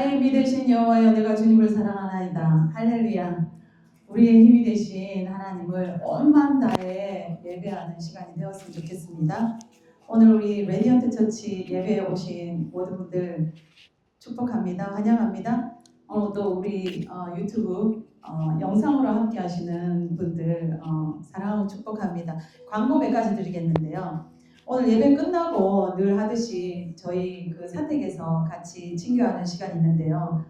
나의 힘이 되신 여호와여, 내가 주님을 사랑하나이다. 할렐루야. 우리의 힘이 되신 하나님을 온 마음 다해 예배하는 시간이 되었으면 좋겠습니다. 오늘 우리 레디언트 처치 예배에 오신 모든 분들 축복합니다. 환영합니다. 또 우리 유튜브 영상으로 함께 하시는 분들 사랑하고 축복합니다. 광고 몇 가지 드리겠는데요. 오늘 예배 끝나고 늘 하듯이 저희 그 사택에서 같이 친교하는 시간이 있는데요.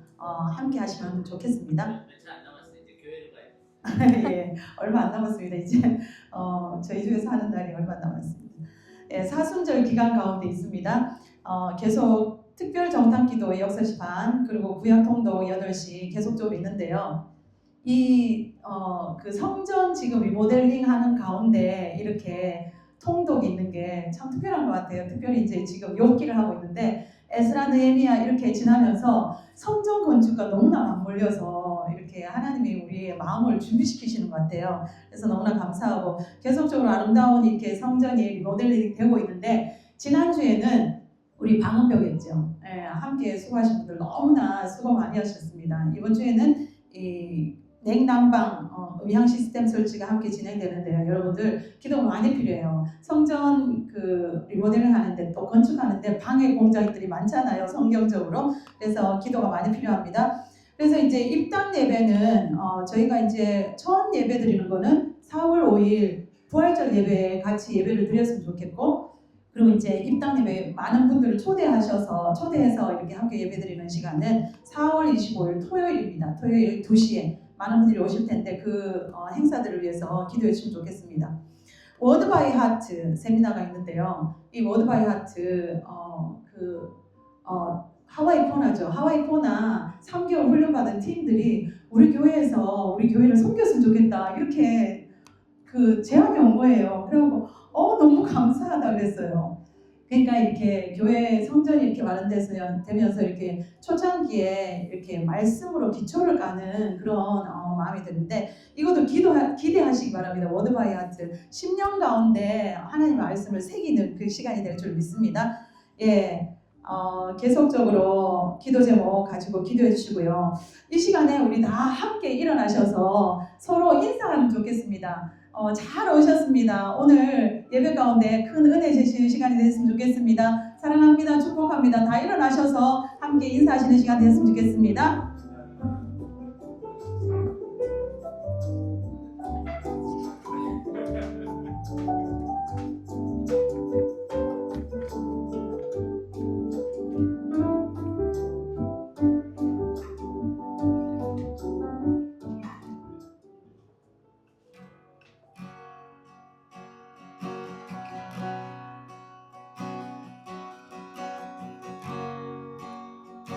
함께 하시면 좋겠습니다. 며칠 안 남았어요. 이제 교회를 가야 돼. 예, 얼마 안 남았습니다. 이제 저희 집에서 하는 날이 얼마 안 남았습니다. 예, 사순절 기간 가운데 있습니다. 계속 특별 정탐 기도 6시 반 그리고 구약 통독 8시 계속적으로 있는데요. 그 성전 지금 리모델링 하는 가운데 이렇게 통독이 있는 게 참 특별한 것 같아요. 특별히 이제 지금 욥기를 하고 있는데 에스라 느헤미야 이렇게 지나면서 성전 건축과 너무나 맞물려서 이렇게 하나님이 우리의 마음을 준비시키시는 것 같아요. 그래서 너무나 감사하고 계속적으로 아름다운 이렇게 성전이 리모델링 되고 있는데 지난주에는 우리 방음벽이었죠. 예, 함께 수고하신 분들 너무나 수고 많이 하셨습니다. 이번 주에는 이 냉난방 음향 시스템 설치가 함께 진행되는데요. 여러분들 기도 많이 필요해요. 성전 그 리모델링 하는데 또 건축하는데 방해 공작들이 많잖아요. 성경적으로. 그래서 기도가 많이 필요합니다. 그래서 이제 입당 예배는 저희가 이제 처음 예배 드리는 거는 4월 5일 부활절 예배에 같이 예배를 드렸으면 좋겠고, 그리고 이제 입당 예배 많은 분들을 초대해서 이렇게 함께 예배 드리는 시간은 4월 25일 토요일입니다. 토요일 2시에 많은 분들이 오실 텐데 그 행사들을 위해서 기도해 주시면 좋겠습니다. 워드 바이 하트 세미나가 있는데요. 이 워드 바이 하트 하와이 포나죠. 하와이 포나 3개월 훈련받은 팀들이 우리 교회에서 우리 교회를 섬겼으면 좋겠다 이렇게 그 제안이 온 거예요. 그래갖고 너무 감사하다 그랬어요. 그러니까 이렇게 교회 성전이 이렇게 마련되면서 이렇게 초창기에 이렇게 말씀으로 기초를 까는 그런 마음이 드는데 이것도 기대하시기 바랍니다. 워드 바이 하트 10년 가운데 하나님의 말씀을 새기는 그 시간이 될 줄 믿습니다. 예, 계속적으로 기도 제목 가지고 기도해 주시고요. 이 시간에 우리 다 함께 일어나셔서 서로 인사하면 좋겠습니다. 잘 오셨습니다. 오늘 예배 가운데 큰 은혜 주시는 시간이 됐으면 좋겠습니다. 사랑합니다. 축복합니다. 다 일어나셔서 함께 인사하시는 시간 됐으면 좋겠습니다.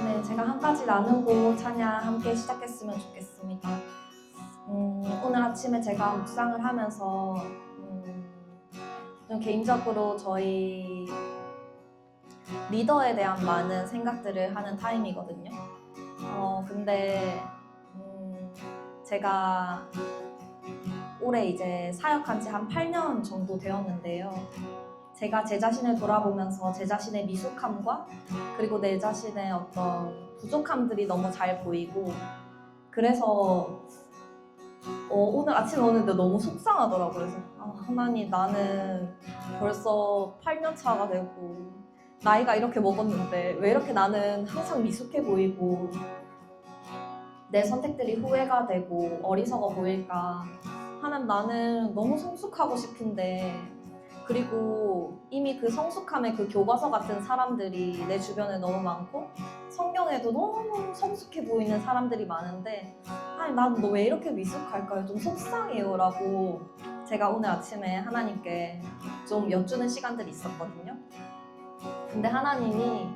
네, 제가 한 가지 나누고 찬양 함께 시작했으면 좋겠습니다. 오늘 아침에 제가 묵상을 하면서 좀 개인적으로 저희 리더에 대한 많은 생각들을 하는 타임이거든요. 근데 제가 올해 이제 사역한 지 한 8년 정도 되었는데요. 제가 제 자신을 돌아보면서 제 자신의 미숙함과 그리고 내 자신의 어떤 부족함들이 너무 잘 보이고, 그래서 오늘 아침에 오는데 너무 속상하더라고요. 그래서 하나님, 나는 벌써 8년 차가 되고 나이가 이렇게 먹었는데 왜 이렇게 나는 항상 미숙해 보이고 내 선택들이 후회가 되고 어리석어 보일까. 하나님, 나는 너무 성숙하고 싶은데, 그리고 이미 그 성숙함의 그 교과서 같은 사람들이 내 주변에 너무 많고 성경에도 너무 성숙해 보이는 사람들이 많은데, 아니 난 너 왜 이렇게 미숙할까요? 좀 속상해요 라고 제가 오늘 아침에 하나님께 좀 여쭈는 시간들이 있었거든요. 근데 하나님이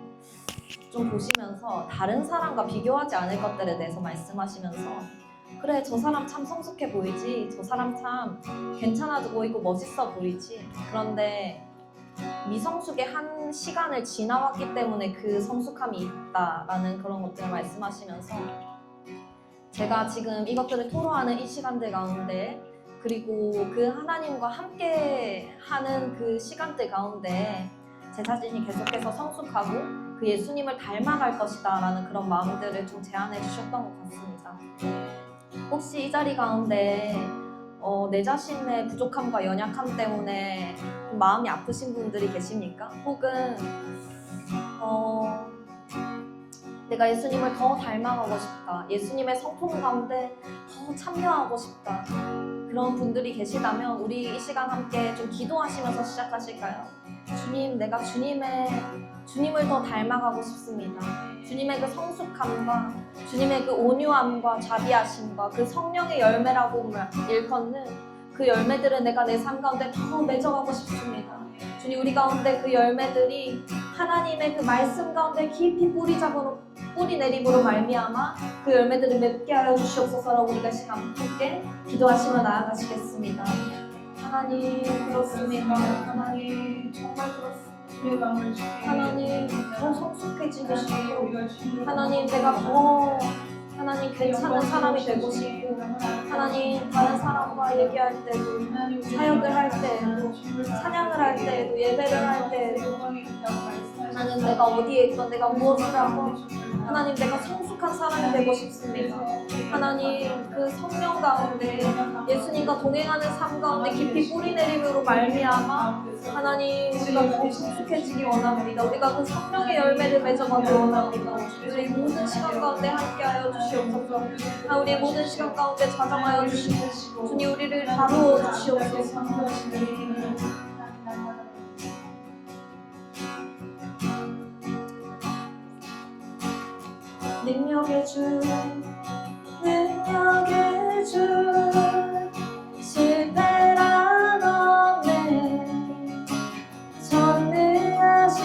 좀 보시면서 다른 사람과 비교하지 않을 것들에 대해서 말씀하시면서, 그래, 저 사람 참 성숙해 보이지, 저 사람 참 괜찮아 보이고 멋있어 보이지, 그런데 미성숙의 한 시간을 지나왔기 때문에 그 성숙함이 있다라는 그런 것들을 말씀하시면서, 제가 지금 이것들을 토로하는 이 시간들 가운데, 그리고 그 하나님과 함께 하는 그 시간들 가운데 제 자신이 계속해서 성숙하고 그 예수님을 닮아갈 것이다 라는 그런 마음들을 좀 제안해 주셨던 것 같습니다. 혹시 이 자리 가운데 내 자신의 부족함과 연약함 때문에 좀 마음이 아프신 분들이 계십니까? 혹은 내가 예수님을 더 닮아가고 싶다, 예수님의 성품 가운데 더 참여하고 싶다, 그런 분들이 계시다면 우리 이 시간 함께 좀 기도하시면서 시작하실까요? 주님, 내가 주님을 더 닮아가고 싶습니다. 주님의 그 성숙함과 주님의 그 온유함과 자비하심과 그 성령의 열매라고 일컫는 그 열매들을 내가 내 삶 가운데 더 맺어가고 싶습니다. 주님, 우리 가운데 그 열매들이 하나님의 그 말씀 가운데 깊이 뿌리 내림으로 말미암아 그 열매들을 맺게 하여 주시옵소서라고 우리가 시간 함께 기도하시며 나아가시겠습니다. 하나님, 그렇습니다. 하나님, 정말 그렇습니다. 하나님, 더 성숙해지고 싶고, 하나님, 내가 더 하나님 괜찮은 사람이 되고 싶고, 하나님, 다른 사람과 얘기할 때도, 사역을 할 때에도, 찬양을 할 때에도, 예배를 할 때에도, 하나님, 내가 어디에 있건 내가 무엇을 하고, 하나님, 내가 성숙한 사람이 되고 싶습니다. 하나님, 그 성령 가운데 예수님과 동행하는 삶 가운데 깊이 뿌리 내림으로 말미암아 하나님, 우리가 더 성숙해지기 원합니다. 우리가 그 성령의 열매를 맺어가기 원합니다. 우리 모든 시간 가운데 함께하여 주시옵소서. 우리의 모든 시간 가운데 자정하여 주시고, 주님, 우리를 다루어 주시옵소서. 능력의 주, 능력의 주, 실패란 없네. 전능하신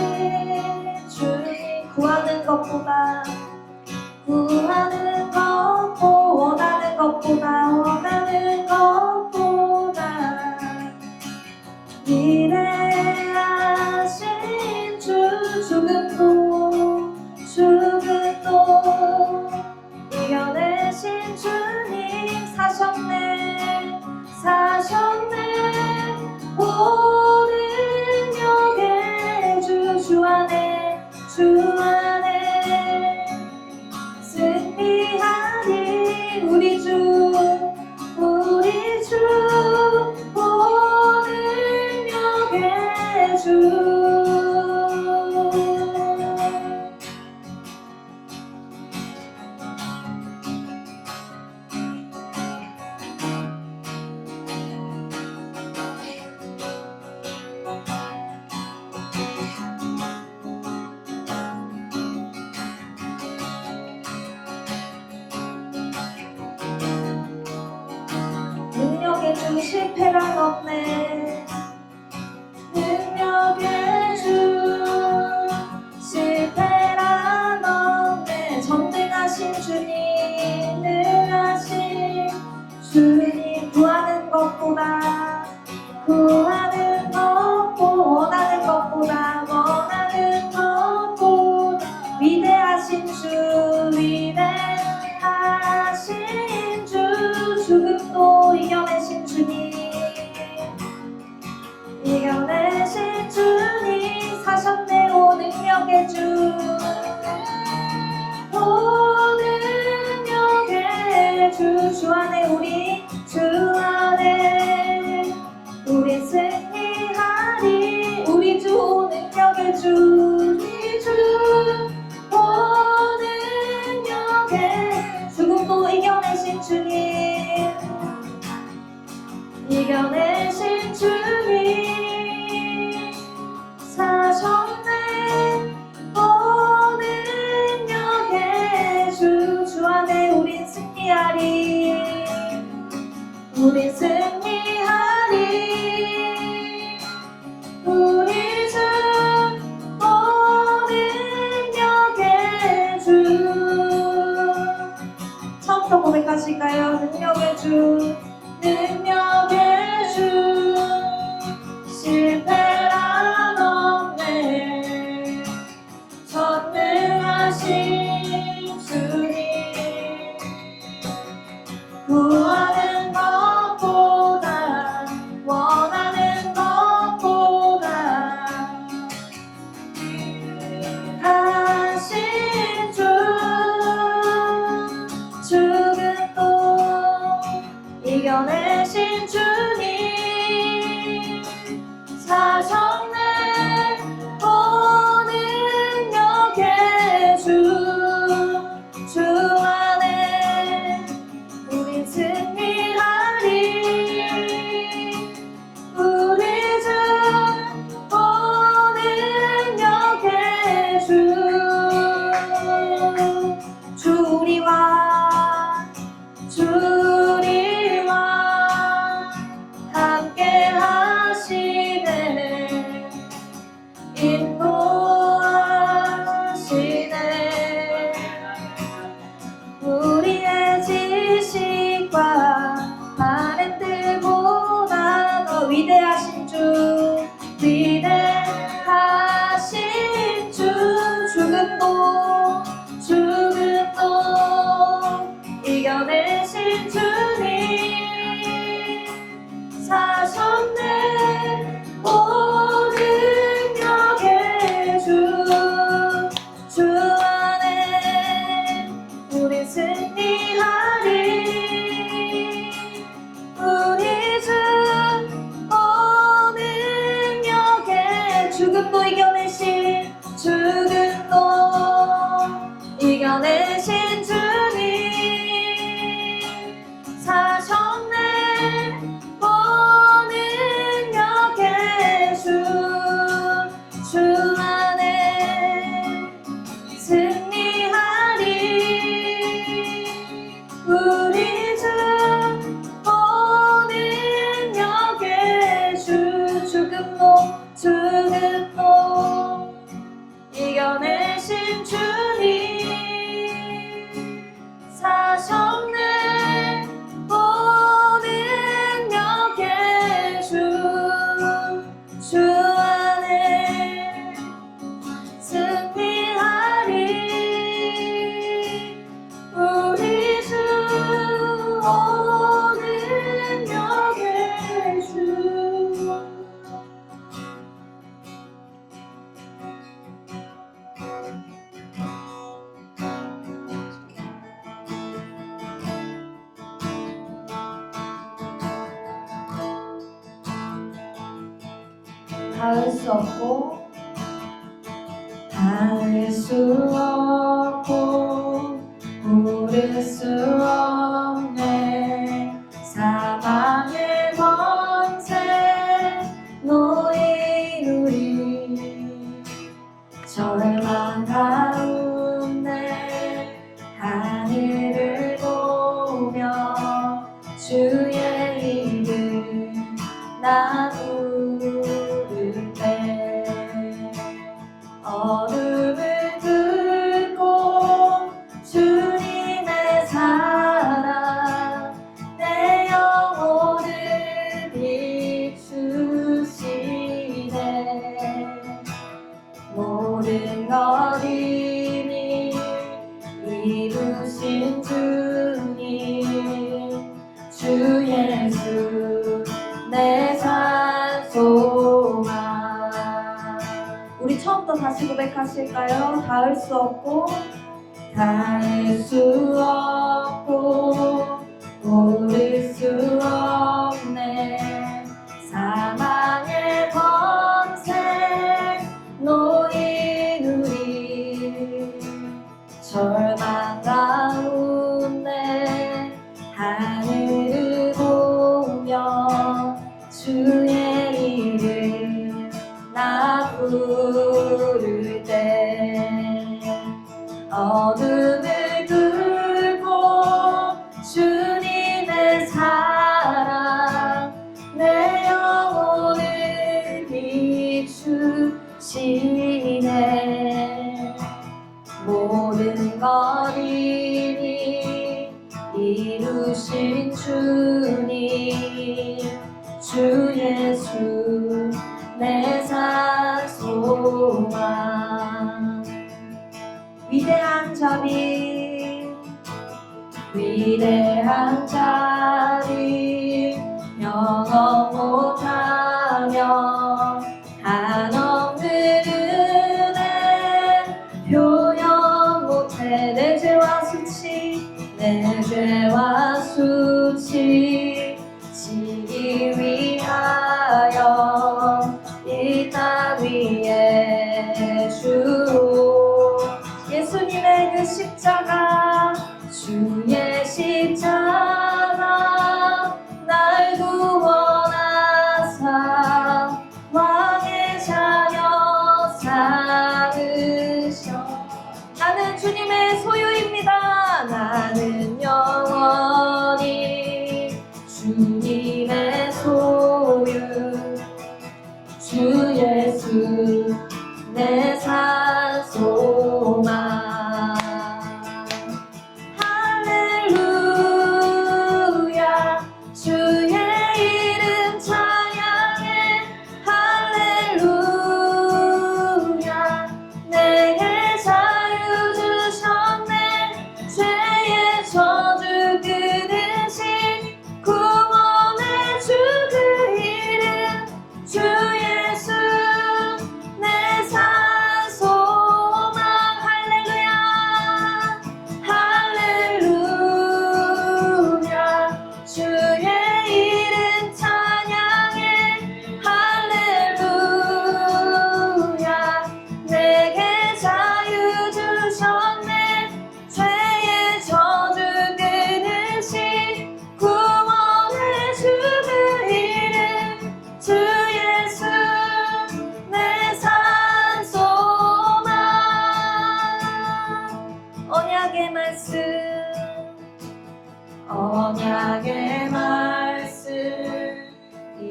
주님, 구하는 것보다 원하는 것보다 위대하신 주, 죽음도 이겨내신 주님, 사셨네 모든 능력의 주 안에 승리하리 우리 주 모든 능력의 주. 능력의 주, 실패란 없네. 능력의 주, 실패란 없네. 전능하신 주님, 능하신 주님, 구하는 것보다 원하는 것보다 위대하신 주, 위대하신 주, 죽음도 이겨내신 주님, 사셨네 오 능력의 주, 오 능력의 주 안에 우리 승리하리 우리 주 오 능력의 주, 오 능력의 죽음도 이겨내신 주님, 사셨네 오 능력의 주 안에 우린 승리하리 우리 주 오 능력의 주. 처음부터 고백하실까요? 능력의 주, 능력의 주, 실패란 없네. 전능하신 주님, 구하는 것보다 원하는 것보다 이겨내신 주님 사셨네 온 능력의 주 안에 우린 승리하리 우리 주 온 능력의 주 우리와 함께 하시네 인도하시네 우리의 지식과 바른 뜻보다 더 위대하신 주 위대하신 주 죽음도 이겨내신 주님 사셨네 온 능력의 주 안에 우리 승리하리 우리 주 온 능력의 죽음도 이겨내신 주님 사셨네 온 능력의 주 안에 승리하리 우리 주 온 능력의 죽음도 이겨내신 주님 사셨네 온 능력의 주 안에 승리하리 우리 주 온 능력의 주 닿을 수 없고 닿을 수 없고 오를 수 없네 사망의 권세 노인 우리 절망 가운데 하늘을 보며 주의 이름 나누를 때 어둠을 뚫고 주님의 사랑 내 영혼을 비추시네 모든 것 이미 이루신 주님 주 예수 내 산 소망 우리 처음부터 다시 고백하실까요? 닿을 수 없고 닿을 수 없고 오를 수 없네 사망의 권세 노인 우리 절망 가운데 하늘을 보며 주의 이름 나 부를 때 어둠을 뚫고 주님의 사랑 내 영혼을 비추시네 모든 것 이미 이루신 주님 주 예수 내 산 소망 위대한 자비 영원 못하며 한없는 은혜 표현 못해 내 죄와 수치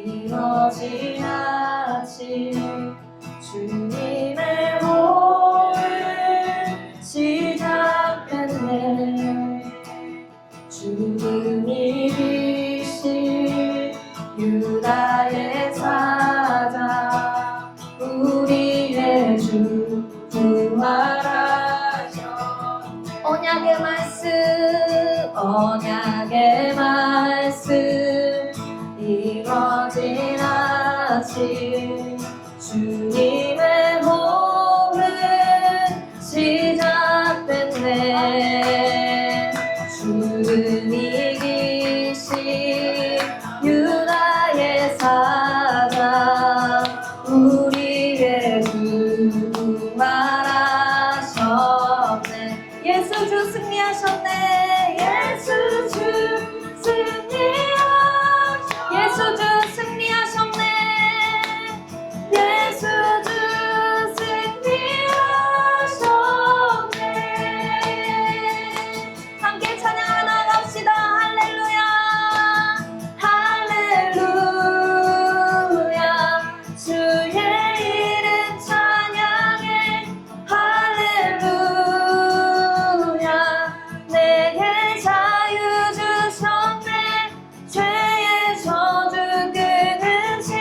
이뤄진 아침 주님의 몸은 시작됐네. 죽음이 이기신 유다의 사자 우리의 주 부활하셨네. 언약의 말씀 이뤄진 아침 주님의 몸은 시작됐네. 죽음이 이기신 유다의 사자 우리의 주 부활하셨네. 예수 주 승리하셨네. 예수 주 승리하셨네. 예수 주 승리하셨네. 함께 찬양하며 나아갑시다. 할렐루야 할렐루야 주의 이름 찬양해. 할렐루야 내게 자유 주셨네. 죄의 저주 끊으신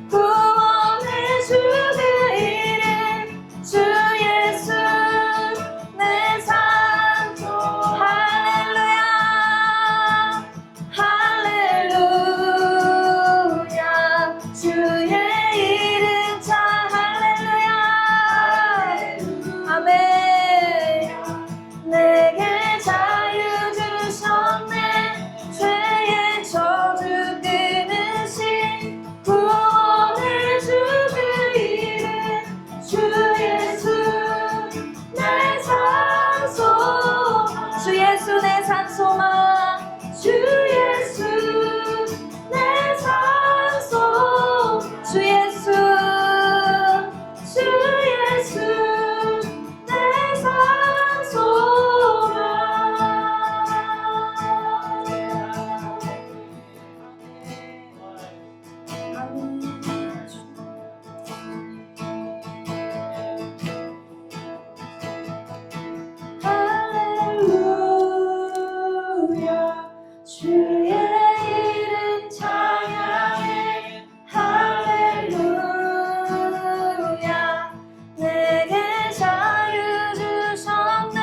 구원의 주 그 이름 주 예수 내 산소. 할렐루야 할렐루야 주의 이름 참. 할렐루야 아멘. 내게 자유 주셨네. 죄의 저주 끊으신 구원의 주 그 이름 주 예수 내 산소. 주 예수 내 산소만. 주 예수 내 산소. 주 예수 내 산소만. 할렐루야 주의 이름 찬양해. 할렐루야 내게 자유 주셨네.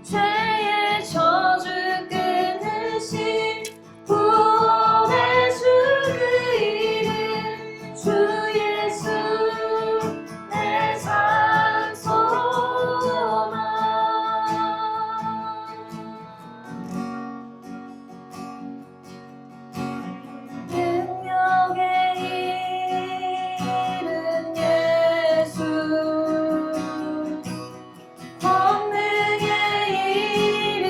죄의 저주 끊으신 구원의 주 그 이름 주 예수 내 산소만. 능력의 이름 예수 권능의 이름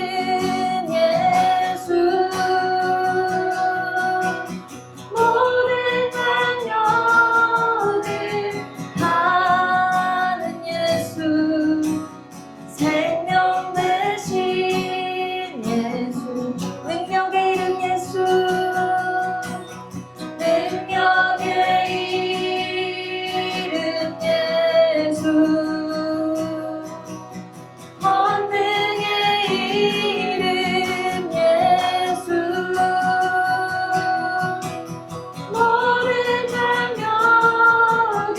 예수 모든 능력을 하는 예수 생명 대신 예수. 능력의 이름 예수 능력의 이름 예수 권능의 이름 예수 모든 능력을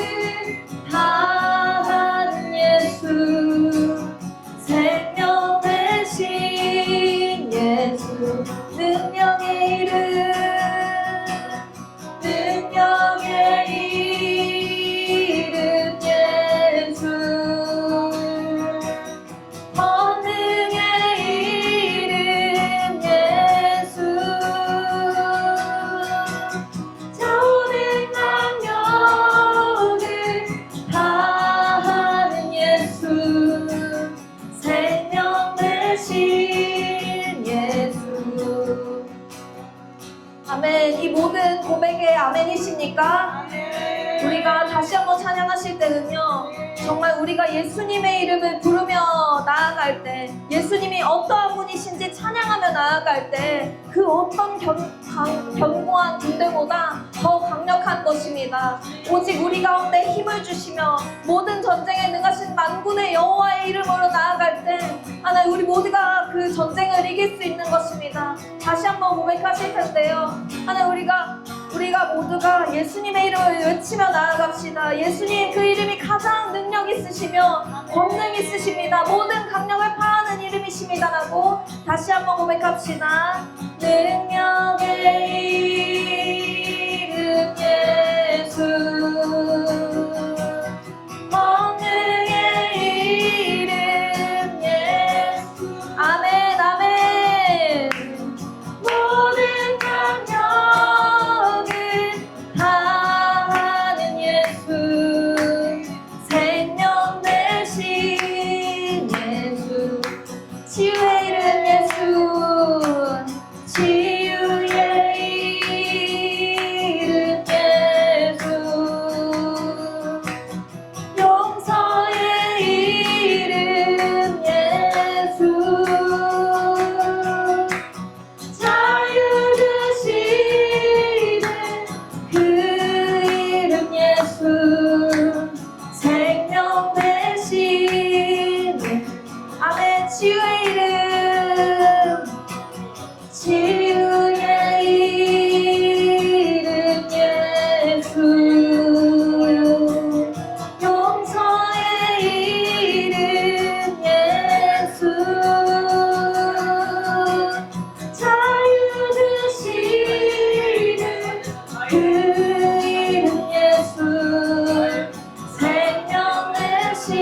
다하는 예수 생명 대신 예수. 능력의 이름 능력의 이름 예수 권능의 이름 예수 모든 능력을 다하는 예수 생명 대신 예수. 아멘. 이 모든 고백에 아멘이십니까? 우리가 다시 한번 찬양하실 때는요, 정말 우리가 예수님의 이름을 부르며 나아갈 때, 예수님이 어떠한 분이신지 찬양하며 나아갈 때, 그 어떤 견고한 군대보다 더 것입니다. 오직 우리 가운데 힘을 주시며 모든 전쟁에 능하신 만군의 여호와의 이름으로 나아갈 때 하나님 우리 모두가 그 전쟁을 이길 수 있는 것입니다. 다시 한번 고백하실 텐데요. 하나님 우리가 모두가 예수님의 이름을 외치며 나아갑시다. 예수님 그 이름이 가장 능력 있으시며 권능 있으십니다. 모든 강력을 파하는 이름이십니다라고 다시 한번 고백합시다. 능력의 이름 예수, 권능의 이름 예수. 아멘 아멘. 모든 강력을 다하는 예수, 생명 대신 예수, 치유의 이름 예수, 치유의 이름 예수, 용서의 이름 예수, 자유 주시는 그 이름 예수, 생명 대신 아멘. 치유의 이름, 치유의 이름 예수, 용서의 이름 예수, 자유 주시는 그 이름 예수, 생명 대신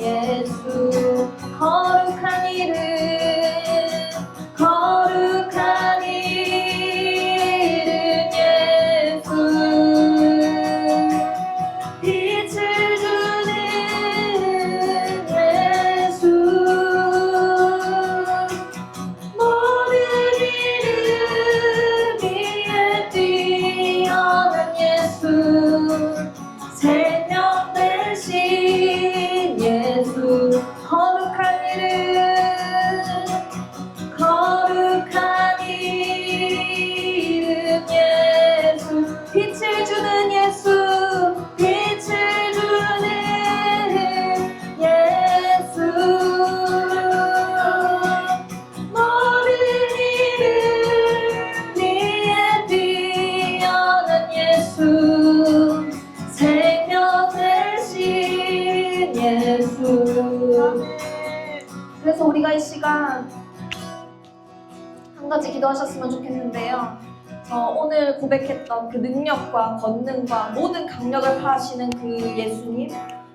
예수, 거룩한 이름, 거룩한 이름 예수, 빛을 주는 예수, 모든 이름 위에 뛰어난 예수, 생명 대신 예수, 거룩한 이름, 거룩한 이름 예수, 빛을 주는 예수, 빛을 주는 예수, 모든 이름 위에 뛰어난 예수, 생명 대신 예수. 그래서 우리가 이 시간 한 가지 기도하셨으면 좋겠는데요. 오늘 고백했던 그 능력과 권능과 모든 강력을 파하시는 그 예수님,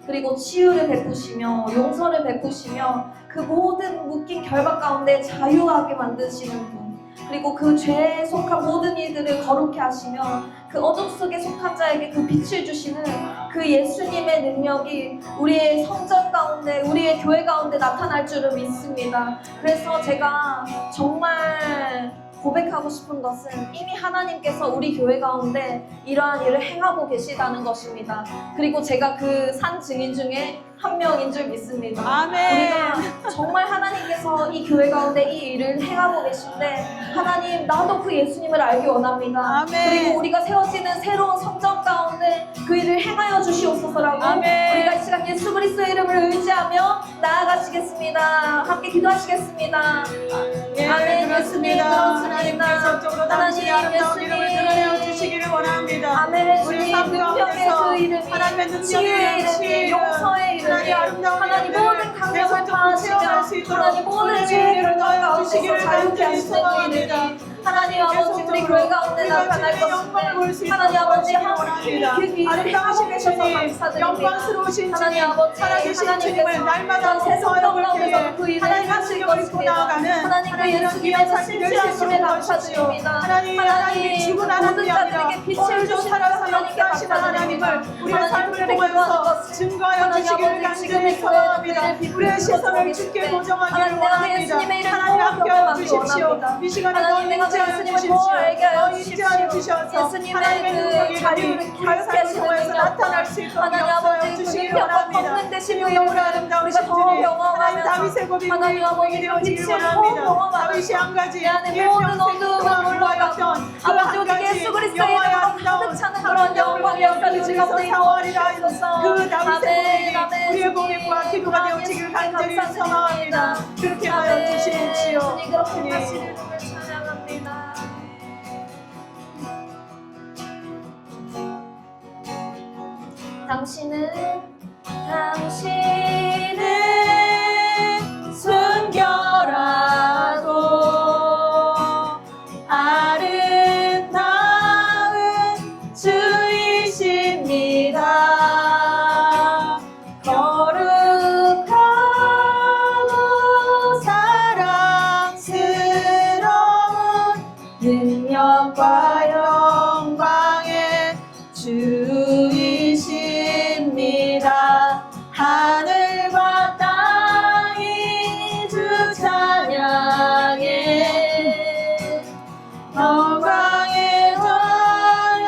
그리고 치유를 베푸시며 용서를 베푸시며 그 모든 묶인 결박 가운데 자유하게 만드시는 분, 그리고 그 죄에 속한 모든 이들을 거룩해 하시며 그 어둠 속에 속한 자에게 그 빛을 주시는 그 예수님의 능력이 우리의 성전 가운데, 우리의 교회 가운데 나타날 줄을 믿습니다. 그래서 제가 정말 고백하고 싶은 것은 이미 하나님께서 우리 교회 가운데 이러한 일을 행하고 계시다는 것입니다. 그리고 제가 그 산 증인 중에 한 명인 줄 믿습니다. 아멘. 우리가 정말 하나님께서 이 교회 가운데 이 일을 행하고 계신데 하나님 나도 그 예수님을 알기 원합니다. 아멘. 그리고 우리가 세워지는 새로운 성전 가운데 그 일을 행하여 주시옵소서라고 아멘. 우리가 이 시간 예수 그리스도의 이름을 의지하며 나아가시겠습니다. 함께 기도하시겠습니다. 아멘. 예수님 하나님께서 쪽으로 당신의 아름다운 이름을 드러내어 주시기를 원합니다. 아멘. 우리 예수님 삶 능력의 가운데서 그 이름이 하나님의 치유의 이름이 치유, 용서의 이름이 하나님의 아름다운 하나님 이름을 모든 강력을 계속 파하시며 체험할 수 있도록 하나님 모든 우리의 죄의 이름을 결정 넣어 가운데서 주시기를 자유케 간절히 하시는 그 소망합니다. 이름이 하나님 아버지 우리 교회 가운데 나타날 것인데 하나님 아버지 하나님 그 일을 하고 계셔서 감사드립니다. 영광스러우신 하나님 주님, 아버지 살아계신 주님을 날마다 새 성경 공부하여 가운데서 볼게 그 일을 하나님 하실 말씀을 입고 것입니다. 나아가는 하나님 그 예수님의 신실하심에 감사드립니다. 하나님이 죽은 하나님이 아니라 모든 빛을 오늘도 주시는 살아서 하나님께 역사하시는 감사드립니다. 하나님을 우리의 삶을 하나님 통하여서 증거하여 하나님 주시기를 아버지 간절히 지금의 소망합니다. 교회를 우리의 시선을 비추어 주께 주시되 고정하기를 하나님 내가 그 원합니다. 예수님의 이름을 하나님 더 함께하여 경험하기 주십시오. 원합니다. 이 시간에 하나님 내가 그 인지하여 예수님을 주십시오. 더 알게 하여 인지하여 주십시오. 주셔서 예수님의 하나님의 그 능력이 자유를 가요 삶을 하시는 통해서 능력과 나타날 수 있도록 하나님 역사하여 아버지 그 주시기를 능력과 원합니다. 권능 되시는 영으로 이름을 아름다우신 우리가 더 주님, 하나님 경험하면서 다윗의 고비 하나님 우리 아버지 공이 그 되어지기를 빛을 더 원합니다. 경험하면서 다윗이 한 가지 내 안에 모든 일평생 어두움을 동안 물러가고 구하였던 그 아버지 한 오직 가지 예수 그리스도의 여호와의 이름으로 아름다운 가득 차는 그 영광이 우리가 사와리라 주옵소서. 그 다윗의 아멘, 복이 우리의 복과 기도가 되어지기를 간절히 소망합니다. 그렇게 하여 주시옵시오. 주님 그렇게 다시 이름을 찬양합니다. 당신은 순결하고 아름다운 주이십니다. 거룩하고 사랑스러운 능력과 영광의 주이십니다. 하늘과 땅이 주 찬양해 영광의 왕을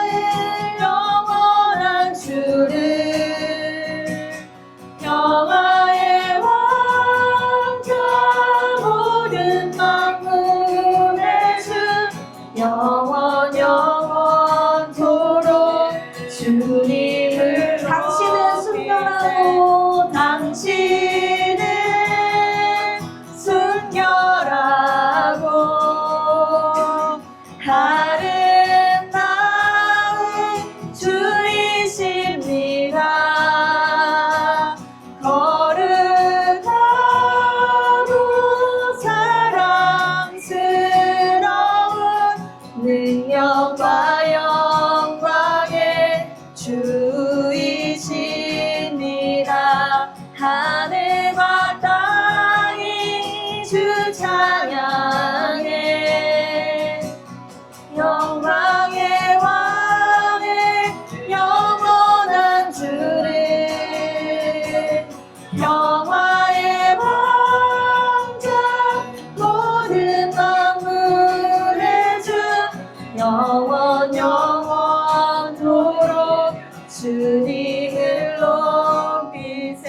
영원한 주를 영화의 왕자 모든 만물의 주 영원토록 주님을 당신은 순결하고 당신은 순결하고 아름다운 주이십니다. 거룩하고 사랑스러운 능력과 영광의 주이십니다. 하늘과 땅이 주 찬양해 영광의 왕을 영원한 주를 영화의 왕자 모든 만물의 주 영원토록 주님을 높이세.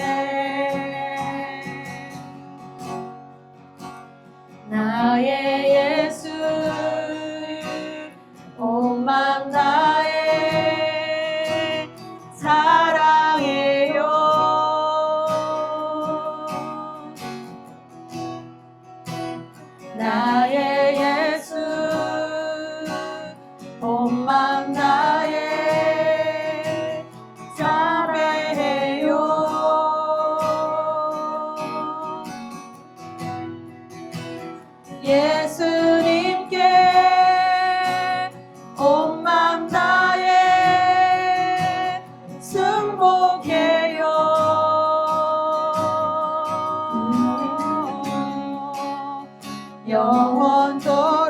나의 예수 온 맘 다해 사랑해요. 나의 예수 온 맘 다해 사랑해요. 예수님께 온 맘 다해 승복해요.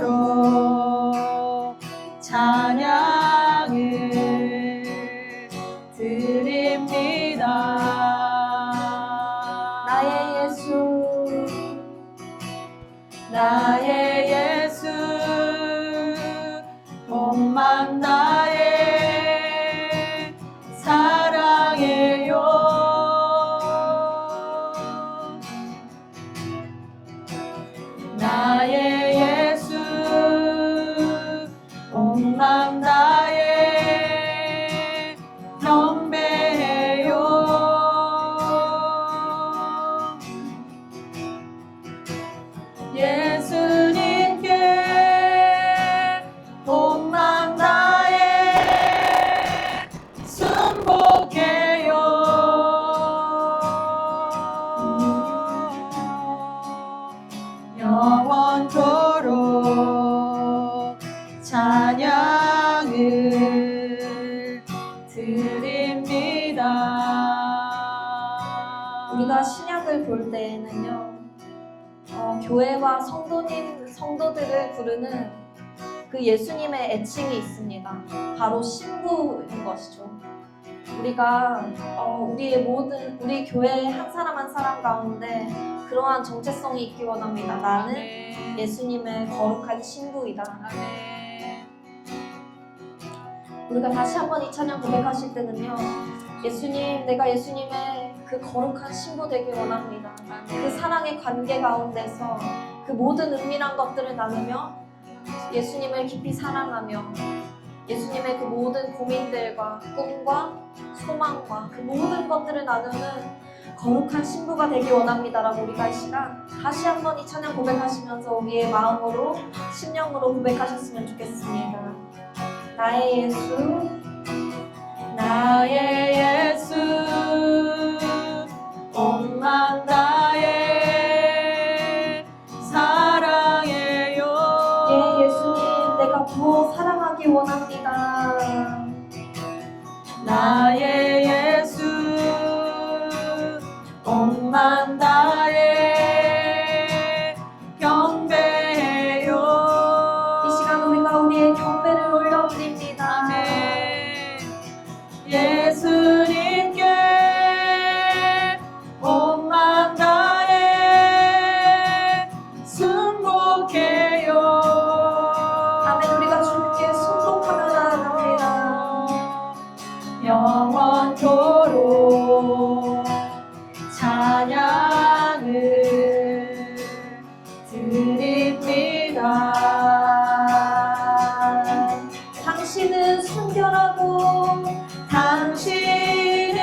영원토록 찬양을 드립니다. 나의 예수 나의 예수 온 맘 다해 사랑해요. 나의 예수 온 맘 다해 경배해요. 예수님께 온 맘 다해 순복해요. 영원토록 찬양을 드립니다. 우리가 신약을 볼 때에는요, 교회와 성도들을 부르는 그 예수님의 애칭이 있습니다. 바로 신부인 것이죠. 우리가 우리 교회 한 사람 한 사람 가운데 그러한 정체성이 있기 원합니다. 나는 예수님의 거룩한 신부이다. 우리가 다시 한번 이 찬양 고백하실 때는요, 예수님, 내가 예수님의 그 거룩한 신부 되길 원합니다. 그 사랑의 관계 가운데서 그 모든 은밀한 것들을 나누며 예수님을 깊이 사랑하며 예수님의 그 모든 고민들과 꿈과 소망과 그 모든 것들을 나누는 거룩한 신부가 되기 원합니다라고 우리가 이 시간 다시 한번 이 찬양 고백하시면서 우리의 마음으로 심령으로 고백하셨으면 좋겠습니다. 나의 예수, 나의 예수 온만 다해 사랑해요. 예, 예수님 내가 부어 사랑하기 원합니다. 나의 예수 온만 다해 경배해요. 이 시간 우리가 우리의 경배를 올려드립니다. 예수님께 온만 다해 순복해요. 아멘. 우리가 주님께 순복하며 나아갑니다. 영원토록 찬양을 드립니다. 당신은 순결하고 당신은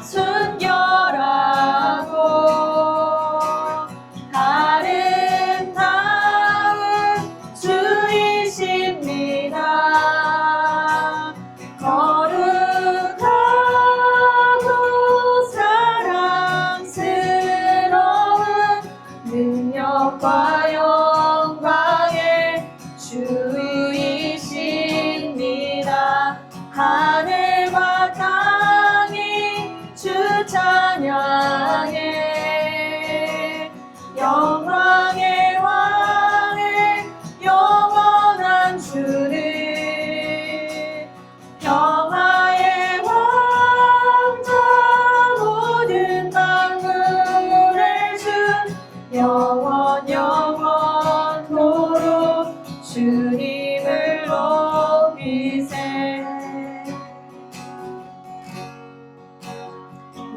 순결하고 아름다운 주이십니다. 거룩하고 사랑스러운 능력과 영광의 주이십니다. 하늘과 땅이 주 찬양해. 영광의 왕을 영원한 주를 평화의 왕자 모든 만물을 준 영원토록 주님을 높이세.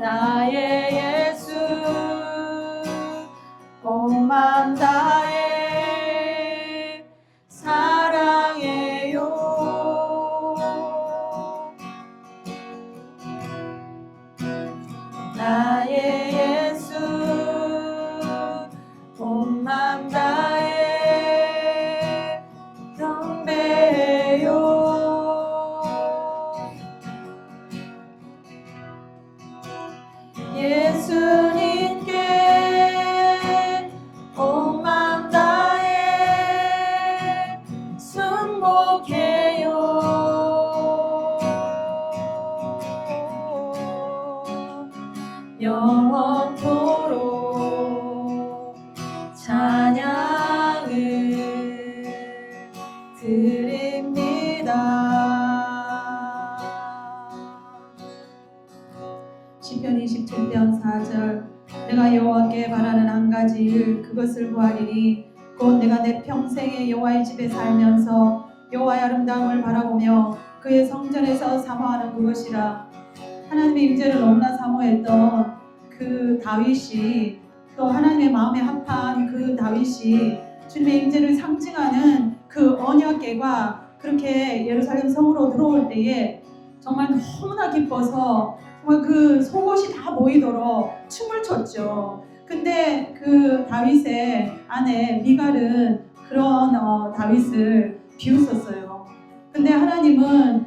나의 예수 온맘 다해 사랑해요. 나의 예수 온맘 다해 경배해요. 예수님께 온맘 다해 순복해요. 영원토록 찬양을 드립니다. 시편 27편 4절 내가 여호와께 바라는 한 가지 일 그것을 구하리니 곧 내가 내 평생에 여호와의 집에 살면서 여호와의 아름다움을 바라보며 그의 성전에서 사모하는 그것이라. 하나님의 임재를 너무나 사모했던 그 다윗이 또 하나님의 마음에 합한 그 다윗이 주님의 임재를 상징하는 그 언약궤가 그렇게 예루살렘 성으로 들어올 때에 정말 너무나 기뻐서 정말 그 속옷이 다 보이도록 춤을 췄죠. 근데 그 다윗의 아내 미갈은 그런 다윗을 비웃었어요. 근데 하나님은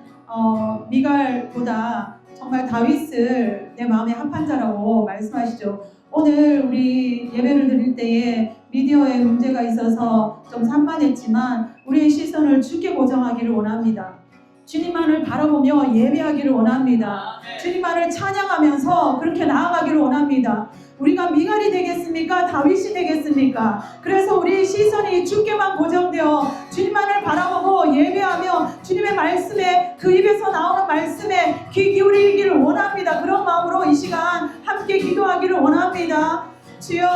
미갈보다 정말 다윗을 내 마음에 합한 자라고 말씀하시죠. 오늘 우리 예배를 드릴 때에 미디어에 문제가 있어서 좀 산만했지만 우리의 시선을 주께 고정하기를 원합니다. 주님만을 바라보며 예배하기를 원합니다. 주님만을 찬양하면서 그렇게 나아가기를 원합니다. 우리가 미갈이 되겠습니까? 다윗이 되겠습니까? 그래서 우리의 시선이 주께만 고정되어 주님만을 바라보고 예배하며 주님의 말씀에 그 입에서 나오는 말씀에 귀 기울이기를 원합니다. 그런 마음으로 이 시간 함께 기도하기를 원합니다. 주여,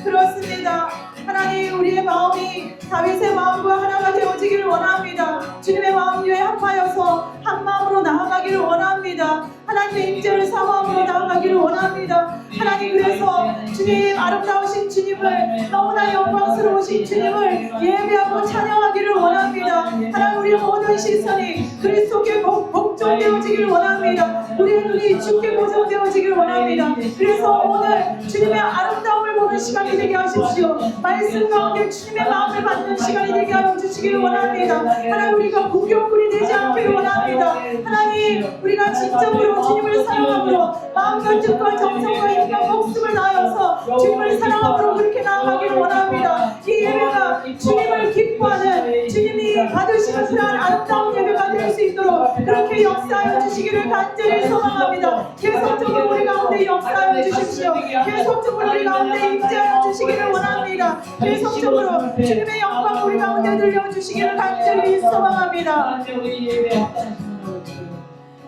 그렇습니다. 하나님, 우리의 마음이 다윗의 마음과 하나가 되어지기를 원합니다. 주님의 마음 위에 합하여서 한 마음으로 임재로 나아가기를 원합니다. 하나님의 임재를 사모함으로 나아가기를 원합니다. 하나님, 그래서 주님, 아름다우신 주님을, 너무나 영광스러우신 주님을 예배하고 찬양하기를 원합니다. 하나님, 우리의 모든 시선이 그리스도께 복종되어지기를 원합니다. 우리의 눈이 주께 고정되어지기를 원합니다. 그래서 오늘 주님의 아름다움을 보는 시간이 되게 하십시오. 말씀 가운데 주님의 마음을 받는 시간이 되게 하여 주시기를 원합니다. 하나님, 우리가 구경꾼이 되지 않기를 원합니다. 하나님, 우리가 진정으로 주님을 사랑함으로 마음과 뜻과 정성과 힘과 목숨을 다하여서 주님을 사랑함으로 그렇게 나아가기를 원합니다. 이 예배가 주님을 기뻐하는, 주님이 받으시는 그러한 아름다운 예배가 될 수 있도록 그렇게 역사하여 주시기를 간절히 소망합니다. 계속적으로 우리 가운데 역사하여 주십시오. 계속적으로 우리 가운데 임재하여 주시기를 원합니다. 계속적으로 주님의 영광 우리 가운데 들려주시기를 간절히 소망합니다.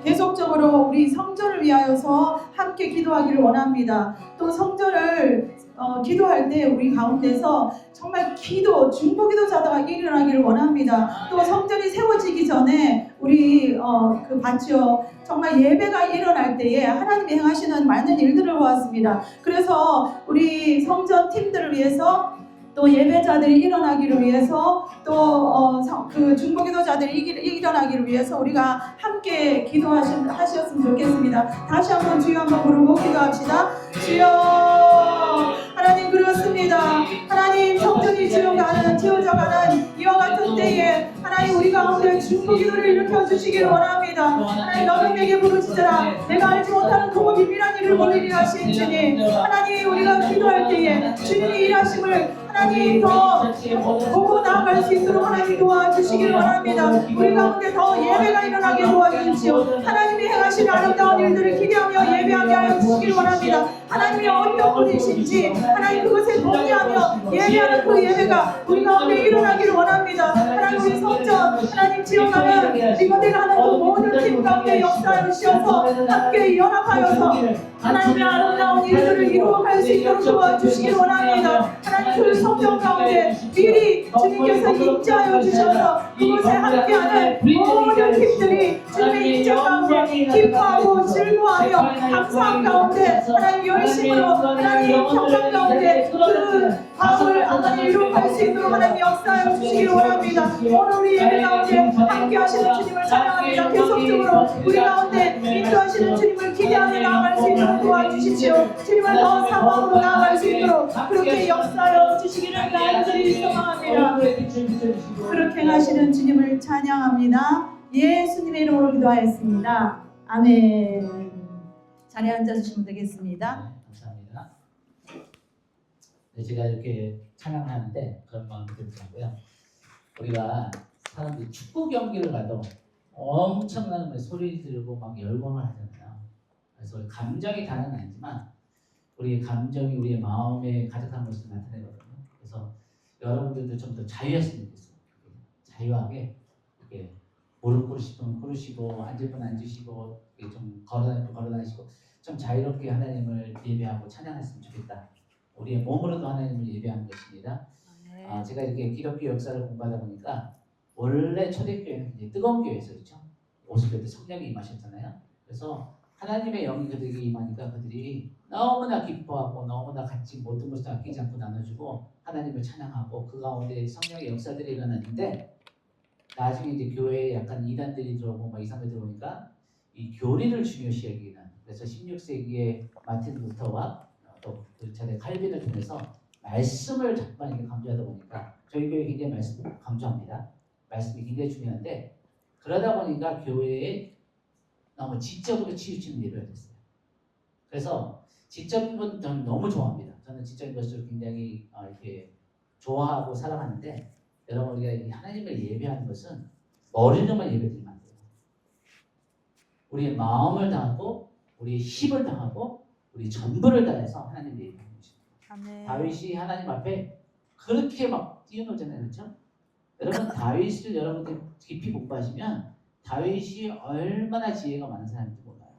계속적으로 우리 성전을 위하여서 함께 기도하기를 원합니다. 또 성전을 기도할 때 우리 가운데서 정말 중보기도 자다가 일어나기를 원합니다. 또 성전이 세워지기 전에 우리 봤죠. 정말 예배가 일어날 때에 하나님이 행하시는 많은 일들을 보았습니다. 그래서 우리 성전 팀들을 위해서, 또 예배자들이 일어나기를 위해서, 또 그 중보기도자들이 일어나기를 위해서 우리가 함께 기도하셨으면 좋겠습니다. 다시 한번 주여 한번 부르고 기도합시다. 주여, 하나님, 그렇습니다. 하나님, 성전이 지어져가는 이와 같은 때에 하나님, 우리 가운데 중보기도를 일으켜 주시기를 원합니다. 하나님, 너는 내게 부르짖으라. 내가 알지 못하는 크고 비밀한 일을 보이리 하신 주님, 하나님, 우리가 기도할 때에 주님이 일하심을 하나님 더 보고 나아갈 수 있도록 하나님 도와주시기를 원합니다. 우리 가운데 더 예배가 일어나게 도와주십시오. 하나님이 행하시는 아름다운 일들을 기대하며 예배하게 하여 주시기를 원합니다. 하나님이 어떤 분이신지 하나님 그것에 동의하며 예배하는 그 예배가 우리 가운데 일어나기를 원합니다. 하나님, 우리 성전 하나님 지어가는 리버데를 하는 그 모든 팀 가운데 역사해 주셔서 함께 연합하여서 하나님의 아름다운 일들을 이루어갈 수 있도록 도와주시기를 원합니다. 하나님, 그 성전 가운데 미리 주님께서 임재하여 주셔서 그곳에 함께하는 모든 팀들이 주님의 임재 가운데 기뻐하고 즐거워하며 감사함 가운데 하나님 열심으로 하나님 평강 가운데 그 마음을 하나님 이루어갈 수 있도록 하나님 역사하여 주시기를 원합니다. 오늘 우리 예배 가운데 함께 하시는 주님을 찬양합니다. 계속적으로 우리 가운데 인도하시는 주님을 기대하며 나아갈 수 있도록 도와주십시오. 주님을 더 사모함으로 나아갈 수 있도록 그렇게 역사하여 주시기를 간절히 소망합니다. 그렇게 하시는 주님을 찬양합니다. 예수님의 이름으로 기도하였습니다. 아멘. 자리에 앉아주시면 되겠습니다. 네, 감사합니다. 네, 제가 이렇게 찬양하는데 그런 마음이 들더라고요. 우리가 사람들이 축구 경기를 가도 엄청난 소리 지르고 막 열광을 하잖아요. 그래서 우리 감정이 다는 아니지만 우리의 감정이 우리의 마음에 가득한 것을 나타내거든요. 그래서 여러분들도 좀 더 자유했으면 좋겠어요. 자유하게 이렇게 무릎 꿇으시면 꿇으시고 앉을 분 앉으시고 좀 걸어다니고 걸어다니시고 좀 자유롭게 하나님을 예배하고 찬양했으면 좋겠다. 우리의 몸으로도 하나님을 예배하는 것입니다. 제가 이렇게 기독교 역사를 공부하다 보니까 원래 초대교회는 이제 뜨거운 교회에서 그렇죠. 오순절 때 성령이 임하셨잖아요. 그래서 하나님의 영이 그들에게 임하니까 그들이 너무나 기뻐하고 너무나 같이 모든 것을 아끼지 않고 나눠주고 하나님을 찬양하고 그 가운데 성령의 역사들이 일어났는데 나중에 이제 교회에 약간 이단들이 들어오고 막 이상들이 들어오니까 이 교리를 중요시 여기는, 그래서 16세기에 마틴 루터와 또 그 차례 칼빈을 통해서 말씀을 자꾸만 이렇게 강조하다 보니까 저희 교회 굉장히 말씀을 강조합니다. 말씀이 굉장히 중요한데 그러다 보니까 교회에 너무 지적으로 치우치는 예배가 됐어요. 그래서 지적인 건 저는 너무 좋아합니다. 저는 지적인 것을 굉장히 이렇게 좋아하고 사랑하는데 여러분, 우리가 하나님을 예배하는 것은 머리로만 예배드리면 안 돼요. 우리의 마음을 다하고 우리의 힘을 다하고 우리 전부를 다해서 하나님을 예배하는 것입니다. 다윗이 하나님 앞에 그렇게 막 뛰어놀잖아요. 그렇죠? 여러분, 다윗을 여러분들 깊이 공부하시면 다윗이 얼마나 지혜가 많은 사람인지 몰라요.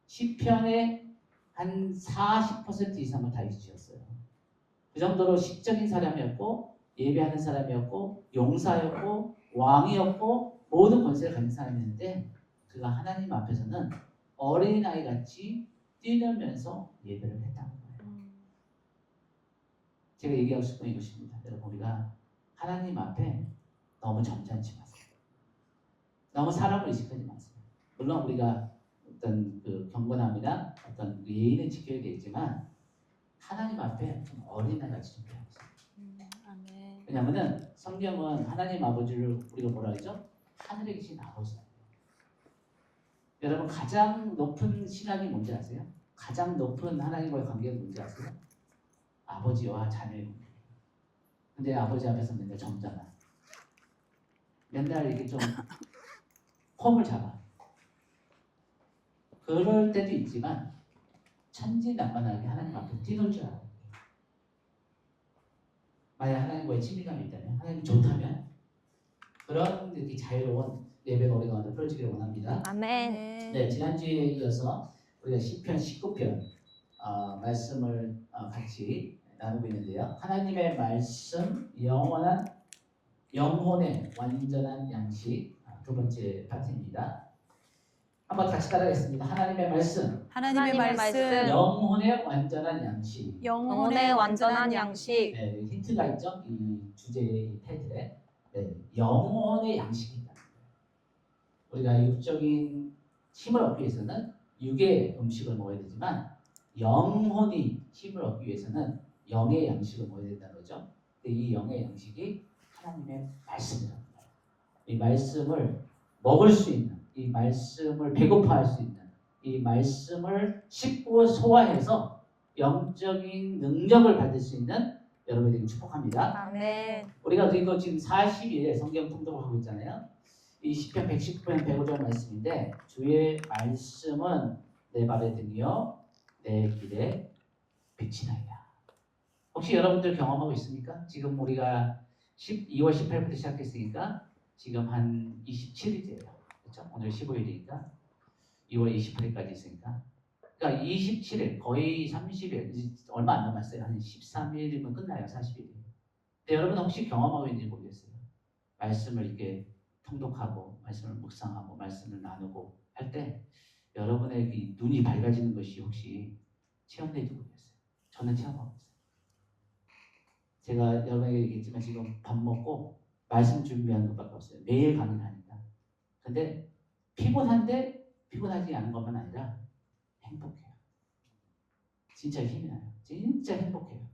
시편의 한 40% 이상을 다윗이 지었어요. 그 정도로 시적인 사람이었고 예배하는 사람이었고 용사였고 왕이었고 모든 권세를 가진 사람이었는데 그가 하나님 앞에서는 어린아이 같이 뛰놀면서 예배를 했다는 거예요. 제가 얘기하고 싶은 이것입니다. 여러분, 우리가 하나님 앞에 너무 점잖지 마세요. 너무 사람을 의식하지 마세요. 물론 우리가 어떤 그 경건함이나 어떤 그 예의는 지켜야 되겠지만 하나님 앞에 좀 어린아이 같이 좀 배워보세요. 아멘. 왜냐하면 성경은 하나님 아버지를 우리가 뭐라 하죠? 하늘에 계신 아버지예요. 여러분, 가장 높은 신학이 뭔지 아세요? 가장 높은 하나님과의 관계가 뭔지 아세요? 아버지와 자녀의 관계. 근데 아버지 앞에서 맨날 점잖아. 맨날 이렇게 좀 폼을 잡아. 그럴 때도 있지만 천진난만하게 하나님 앞에 뛰놀 줄 알아요. 만약 하나님과의 친밀감이 있다면, 하나님 좋다면 그런 이렇게 자유로운 예배가 우리 가운데 펼치기를 원합니다. 아멘. 네, 지난주에 이어서 우리가 시편 19편 말씀을 같이 나누고 있는데요. 하나님의 말씀, 영혼의 완전한 양식, 두 번째 파트입니다. 한번 같이 따라하겠습니다. 하나님의 말씀, 하나님의 말씀, 영혼의 완전한 양식. 영혼의 완전한 양식. 네, 힌트가 있죠? 이 주제의 이 타이틀에. 네, 영혼의 양식이 있다. 우리가 육적인 힘을 얻기 위해서는 육의 음식을 먹어야 되지만 영혼이 힘을 얻기 위해서는 영의 양식을 먹어야 된다는 거죠. 근데 이 영의 양식이 하나님의 말씀이라는 거예요. 이 말씀을 먹을 수 있는, 이 말씀을 배고파할 수 있는, 이 말씀을 씹고 소화해서 영적인 능력을 받을 수 있는 여러분에게 축복합니다. 아멘. 우리가 이거 지금 40일에 성경 통독을 하고 있잖아요. 이 시편 119편 105절 말씀인데, 주의 말씀은 내 발의 등이요 내 길에 빛이나이다. 혹시 여러분들 경험하고 있습니까? 지금 우리가 2월 18일부터 시작했으니까 지금 한 27일째예요. 그렇죠? 오늘 15일이니까 2월 28일까지 있으니까, 그러니까 27일, 거의 30일, 얼마 안 남았어요. 한 13일이면 끝나요. 40일이. 근데 여러분 혹시 경험하고 있는지 모르겠어요. 말씀을 이렇게 통독하고 말씀을 묵상하고 말씀을 나누고 할 때 여러분의 그 눈이 밝아지는 것이 혹시 체험되지 모르겠어요. 저는 체험하고 있어요. 제가 여러분에게 얘기했지만 지금 밥 먹고 말씀 준비하는 것밖에 없어요. 매일 강의를 하니까. 근데 피곤한데 피곤하지 않은 것만 아니라 행복해요. 진짜 힘이 나요. 진짜 행복해요.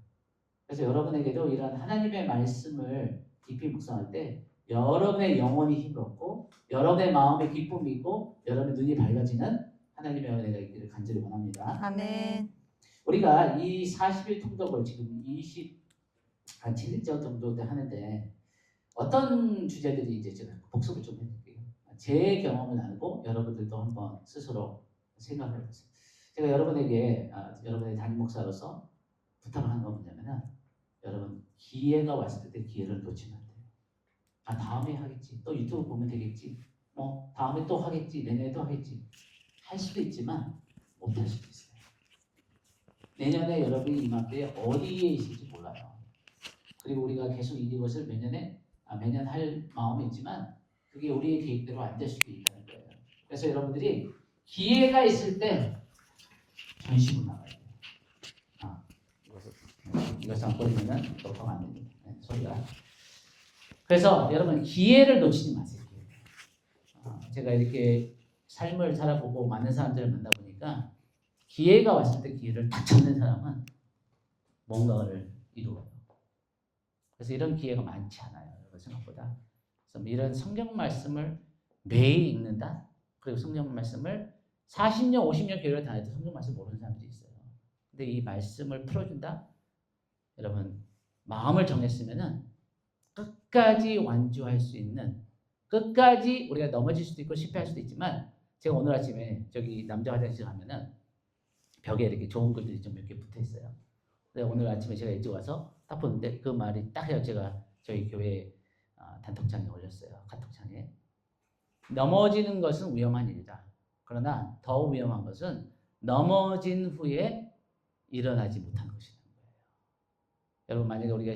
그래서 여러분에게도 이런 하나님의 말씀을 깊이 묵상할 때 여러분의 영혼이 힘을 얻고 여러분의 마음에 기쁨이 있고 여러분의 눈이 밝아지는 하나님의 은혜가 있기를 간절히 원합니다. 아멘. 우리가 이 40일 통독을 지금 27일째 정도 하는데 어떤 주제들이 이제 제가 복습을 좀 해드릴게요. 제 경험을 나누고 여러분들도 한번 스스로 생각을 해보세요. 제가 여러분에게 여러분의 담임 목사로서 부탁을 하는 건 뭐냐면은, 여러분 기회가 왔을 때 기회를 놓치면 안 돼요. 다음에 하겠지, 또 유튜브 보면 되겠지, 다음에 또 하겠지, 내년에도 하겠지 할 수도 있지만 못 할 수도 있어요. 내년에 여러분이 이맘때 어디에 있을지 몰라요. 그리고 우리가 계속 이것을 매년 할 마음이 있지만 그게 우리의 계획대로 안 될 수도 있다는 거예요. 그래서 여러분들이 기회가 있을 때 전심을 나가야 돼요. 이것을 안 버리면 녹화가 안 됩니다. 소리가. 그래서 여러분 기회를 놓치지 마세요. 제가 이렇게 삶을 살아보고 많은 사람들을 만나보니까 기회가 왔을 때 기회를 딱 잡는 사람은 뭔가를 이루어요. 그래서 이런 기회가 많지 않아요. 여러분 생각보다. 그래서 이런 성경 말씀을 매일 읽는다. 그리고 성경 말씀을 40년, 50년 교회를 다녀도 성경 말씀 모르는 사람들이 있어요. 근데 이 말씀을 풀어준다. 여러분 마음을 정했으면은 끝까지 완주할 수 있는, 끝까지 우리가 넘어질 수도 있고 실패할 수도 있지만, 제가 오늘 아침에 저기 남자 화장실 가면은 벽에 이렇게 좋은 글들이 좀 몇 개 붙어 있어요. 근데 오늘 아침에 제가 일찍 와서 딱 보는데 그 말이 딱 해서 제가 저희 교회 단톡창에 올렸어요. 카톡창에. 넘어지는 것은 위험한 일이다. 그러나 더 위험한 것은 넘어진 후에 일어나지 못하는 것이라는 거예요. 여러분 만약에 우리가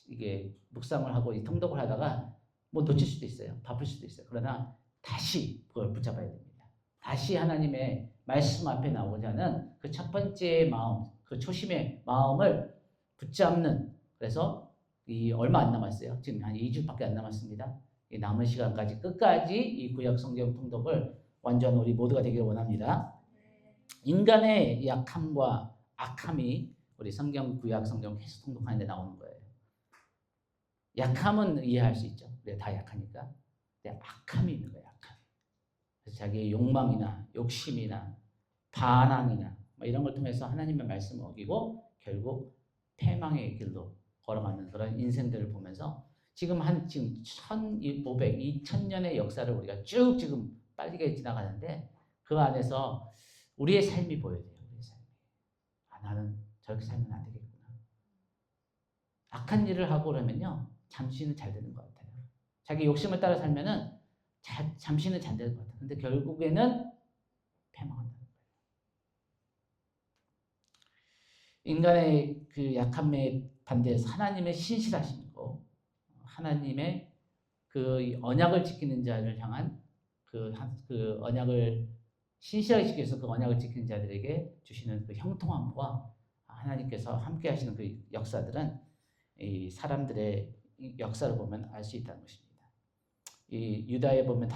이게 묵상을 하고 이 통독을 하다가 뭐 놓칠 수도 있어요. 바쁠 수도 있어요. 그러나 다시 그걸 붙잡아야 됩니다. 다시 하나님의 말씀 앞에 나오고자 하는 그 첫 번째 마음, 그 초심의 마음을 붙잡는, 그래서 이 얼마 안 남았어요. 지금 한 2주밖에 안 남았습니다. 이 남은 시간까지 끝까지 이 구약 성경 통독을 완전 우리 모두가 되기를 원합니다. 인간의 약함과 악함이 우리 성경 구약 성경 계속 통독하는 데 나오는 거예요. 약함은 이해할 수 있죠. 우리가 다 약하니까. 근데 악함이 있는 거예요. 악함. 그래서 자기의 욕망이나 욕심이나 반항이나 뭐 이런 걸 통해서 하나님의 말씀을 어기고 결국 패망의 길로 걸어가는 그런 인생들을 보면서 지금 1500, 2000년의 역사를 우리가 쭉 지금 빠르게 지나가는데 그 안에서 우리의 삶이 보여야 돼요. 우리의 삶이. 아, 나는 저렇게 살면 안 되겠구나. 악한 일을 하고 그러면요. 잠시는 잘 되는 것 같아요. 자기 욕심을 따라 살면은 잠시는 잘 되는 것 같아요. 근데 결국에는 패망한다는 거예요. 인간의 그 약함에 반대해서 하나님의 신실하신 거, 하나님의 그 언약을 지키는 자를 향한 그 언약을 신실하게 지키기 위해서 그 언약을 지키는 자들에게 주시는 그 형통함과 하나님께서 함께 하시는 그 역사들은 이 사람들의 역사를 보면 알 수 있다는 것입니다. 이 유다에 보면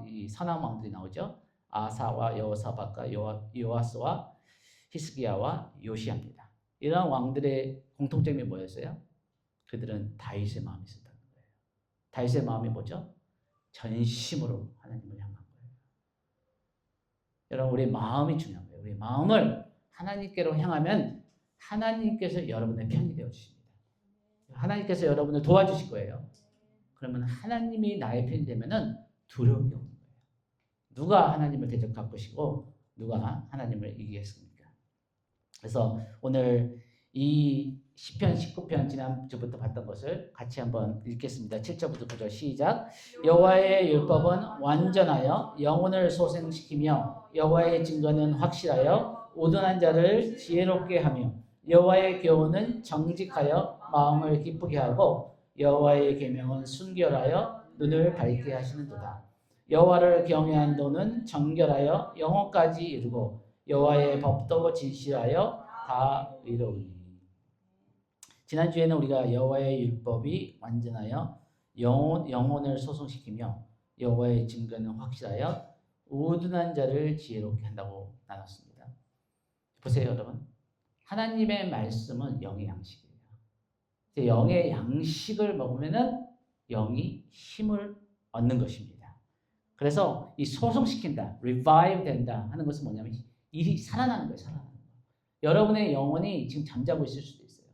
이 선한 왕들이 나오죠. 아사와 여호사밧과 요아스와 히스기야와 요시야입니다. 이런 왕들의 공통점이 뭐였어요? 그들은 다윗의 마음이 있었다는 거예요. 다윗의 마음이 뭐죠? 전심으로 하나님을 향한 거예요. 여러분, 우리 마음이 중요한 거예요. 우리 마음을 하나님께로 향하면 하나님께서 여러분의 편이 되어 주십니다. 하나님께서 여러분을 도와주실 거예요. 그러면 하나님이 나의 편이 되면은 두려움이 없는 거예요. 누가 하나님을 대적할 것이고 누가 하나님을 이기겠습니까? 그래서 오늘 이 시편 19편 지난주부터 봤던 것을 같이 한번 읽겠습니다. 7절부터 9절 시작. 여호와의 율법은 완전하여 영혼을 소생시키며 여호와의 증거는 확실하여 우둔한 자를 지혜롭게 하며 여호와의 교훈은 정직하여 마음을 기쁘게 하고 여호와의 계명은 순결하여 눈을 밝게 하시는도다. 여호와를 경외한 도는 정결하여 영혼까지 이르고 여호와의 법도 진실하여 다 의로우니. 지난주에는 우리가 여호와의 율법이 완전하여 영혼을 소송시키며 여호와의 증거는 확실하여 우둔한 자를 지혜롭게 한다고 나눴습니다. 보세요, 여러분. 하나님의 말씀은 영의 양식이에요. 영의 양식을 먹으면은 영이 힘을 얻는 것입니다. 그래서 이 소송시킨다, revive 된다 하는 것은 뭐냐면 일이 살아나는 거예요. 살아나는 거. 여러분의 영혼이 지금 잠자고 있을 수도 있어요.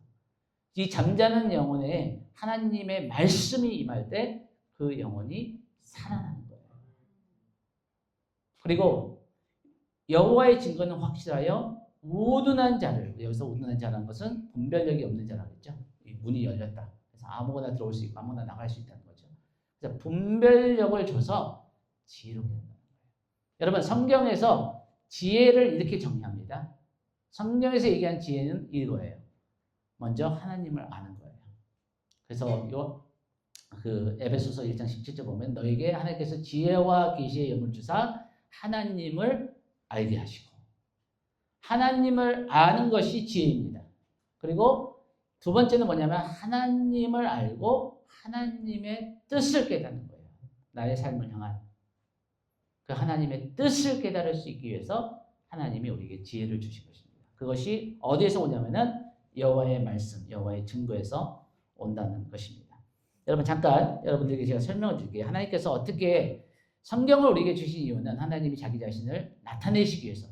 이 잠자는 영혼에 하나님의 말씀이 임할 때 그 영혼이 살아나는 거예요. 그리고 여호와의 증거는 확실하여 우둔한 자를, 여기서 우둔한 자라는 것은 분별력이 없는 자라고 했죠. 문이 열렸다. 그래서 아무거나 들어올 수 있고 아무거나 나갈 수 있다는 거죠. 그래서 분별력을 줘서 지혜롭게 한다는 거예요. 여러분, 성경에서 지혜를 이렇게 정의합니다. 성경에서 얘기한 지혜는 이거예요. 먼저 하나님을 아는 거예요. 그래서 그 에베소서 1장 17절 보면 너에게 하나님께서 지혜와 계시의 영을 주사 하나님을 알게 하시고, 하나님을 아는 것이 지혜입니다. 그리고 두 번째는 뭐냐면 하나님을 알고 하나님의 뜻을 깨닫는 거예요. 나의 삶을 향한 그 하나님의 뜻을 깨달을 수 있기 위해서 하나님이 우리에게 지혜를 주신 것입니다. 그것이 어디에서 오냐면은 여호와의 말씀, 여호와의 증거에서 온다는 것입니다. 여러분, 잠깐 여러분들에게 제가 설명을 드릴게요. 하나님께서 어떻게 성경을 우리에게 주신 이유는 하나님이 자기 자신을 나타내시기 위해서,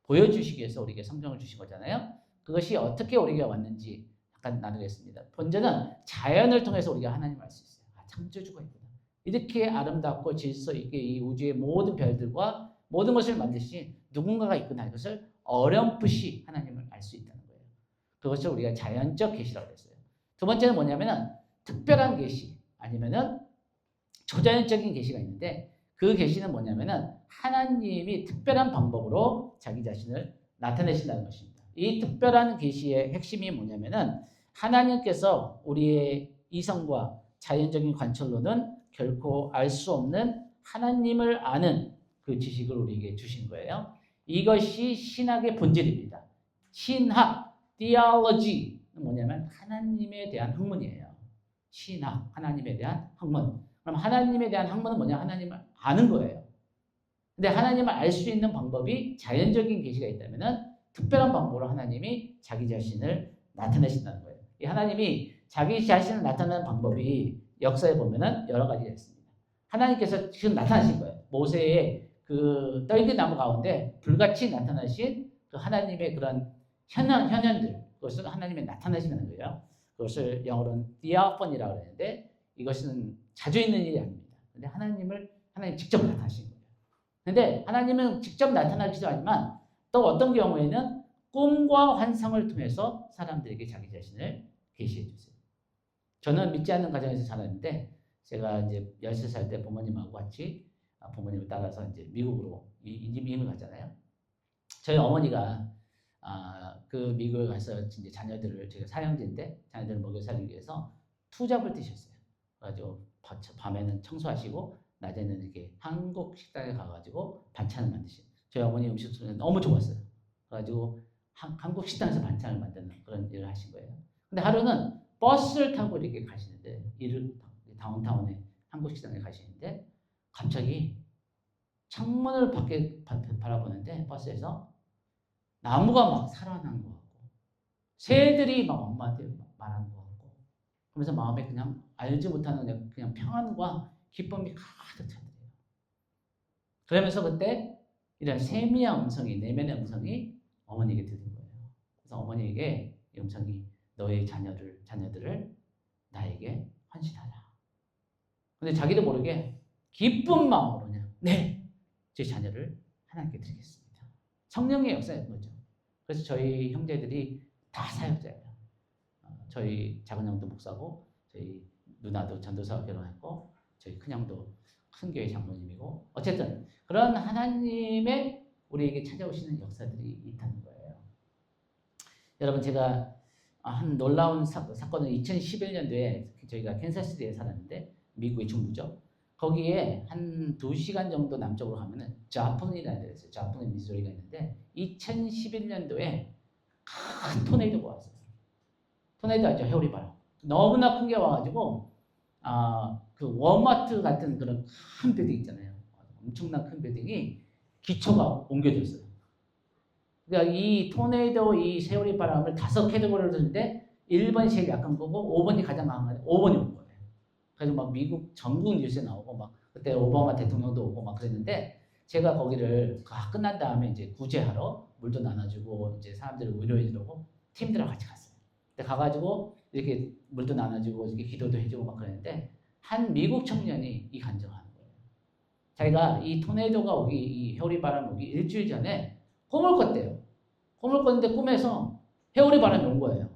보여주시기 위해서 우리에게 성경을 주신 거잖아요. 그것이 어떻게 우리에게 왔는지 잠깐 나누겠습니다. 먼저는 자연을 통해서 우리가 하나님을 알 수 있어요. 창조주가 있구나. 이렇게 아름답고 질서 있게 이 우주의 모든 별들과 모든 것을 만드신 누군가가 있구나. 이것을 어렴풋이 하나님을 알 수 있다는 거예요. 그것을 우리가 자연적 계시라고 했어요. 두 번째는 뭐냐면은 특별한 계시, 아니면은 초자연적인 계시가 있는데 그 계시는 뭐냐면은 하나님이 특별한 방법으로 자기 자신을 나타내신다는 것입니다. 이 특별한 계시의 핵심이 뭐냐면은 하나님께서 우리의 이성과 자연적인 관찰로는 결코 알 수 없는 하나님을 아는 그 지식을 우리에게 주신 거예요. 이것이 신학의 본질입니다. 신학, theology는 뭐냐면 하나님에 대한 학문이에요. 신학, 하나님에 대한 학문. 그럼 하나님에 대한 학문은 뭐냐? 하나님을 아는 거예요. 근데 하나님을 알 수 있는 방법이 자연적인 계시가 있다면은 특별한 방법으로 하나님이 자기 자신을 나타내신다는 거예요. 이 하나님이 자기 자신을 나타내는 방법이 역사에 보면은 여러 가지가 있습니다. 하나님께서 지금 나타나신 거예요. 모세의 그 떨기나무 가운데 불같이 나타나신 그 하나님의 그런 현현들, 그것을 하나님이 나타내시는 거예요. 그것을 영어로는 theophany라고 하는데 이것은 자주 있는 일이 아닙니다. 근데 하나님 직접 나타나신 거예요. 근데 하나님은 직접 나타나기도 하지만 또 어떤 경우에는 꿈과 환상을 통해서 사람들에게 자기 자신을 계시해 주세요. 저는 믿지 않는 가정에서 자랐는데 제가 이제 13살 때 부모님하고 같이 부모님을 따라서 이제 미국으로 이민을 갔잖아요. 저희 어머니가 그 미국에 가서 이제 자녀들을 제가 사형제인데 자녀들을 먹여 살리기 위해서 투잡을 뛰셨어요. 그래가지고 밤에는 청소하시고 낮에는 이렇게 한국 식당에 가가지고 반찬을 만드시고 저희 어머니 음식 소리가 너무 좋았어요. 그래가지고 한국 식당에서 반찬을 만드는 그런 일을 하신 거예요. 근데 하루는 버스를 타고 이렇게 가시는데 다운타운에 한국 식당에 가시는데 갑자기 창문을 밖에 바라보는데 버스에서 나무가 막 살아난 것 같고 새들이 막 엄마한테 말하는 것 같고 그러면서 마음에 그냥 알지 못하는 그냥 평안과 기쁨이 가득 차더래요. 그러면서 그때 이런 세미한 음성이 내면의 음성이 어머니에게 들린 거예요. 그래서 어머니에게 이 음성이 너의 자녀들을 나에게 헌신하라. 근데 자기도 모르게 기쁜 마음으로 그냥 네, 제 자녀를 하나님께 드리겠습니다. 성령의 역사인 거죠. 그래서 저희 형제들이 다 사역자예요. 저희 작은 형도 목사고 저희 누나도 전도사와 결혼했고 저희 큰형도 큰 교회 장로님이고 어쨌든 그런 하나님의 우리에게 찾아오시는 역사들이 있다는 거예요. 여러분 제가 한 놀라운 사건은 2011년도에 저희가 캔사스시티에 살았는데 미국의 중부죠. 거기에 한 2시간 정도 남쪽으로 가면은 자폰이라는 데가 있어요. 자폰의 미주리가 있는데 2011년도에 큰 토네이도가 왔어요. 토네이도 알죠? 해오리바람. 너무나 큰 게 와가지고 그 워마트 같은 그런 큰 빌딩 있잖아요. 엄청난 큰 빌딩이 기초가 옮겨졌어요. 그러니까 이 토네이도 이 세월이 바람을 5 캐테고리를 줬는데 1번이 제일 약한 거고 5번이 가장 강한 거예요. 5번이 온 거예요. 그래서 막 미국 전국 뉴스에 나오고 막 그때 오바마 대통령도 오고 막 그랬는데 제가 거기를 끝난 다음에 이제 구제하러 물도 나눠주고 이제 사람들을 위로해주려고 팀들하고 같이 갔어요. 근데 가가지고 이렇게 물도 나눠주고 이렇게 기도도 해주고 막 그랬는데 한 미국 청년이 이 간증을 하는 거예요. 자기가 이 토네이도가 오기 이 해오리 바람 오기 일주일 전에 꿈을 꿨대요. 꿈을 꿨는데 꿈에서 해오리 바람이 온 거예요.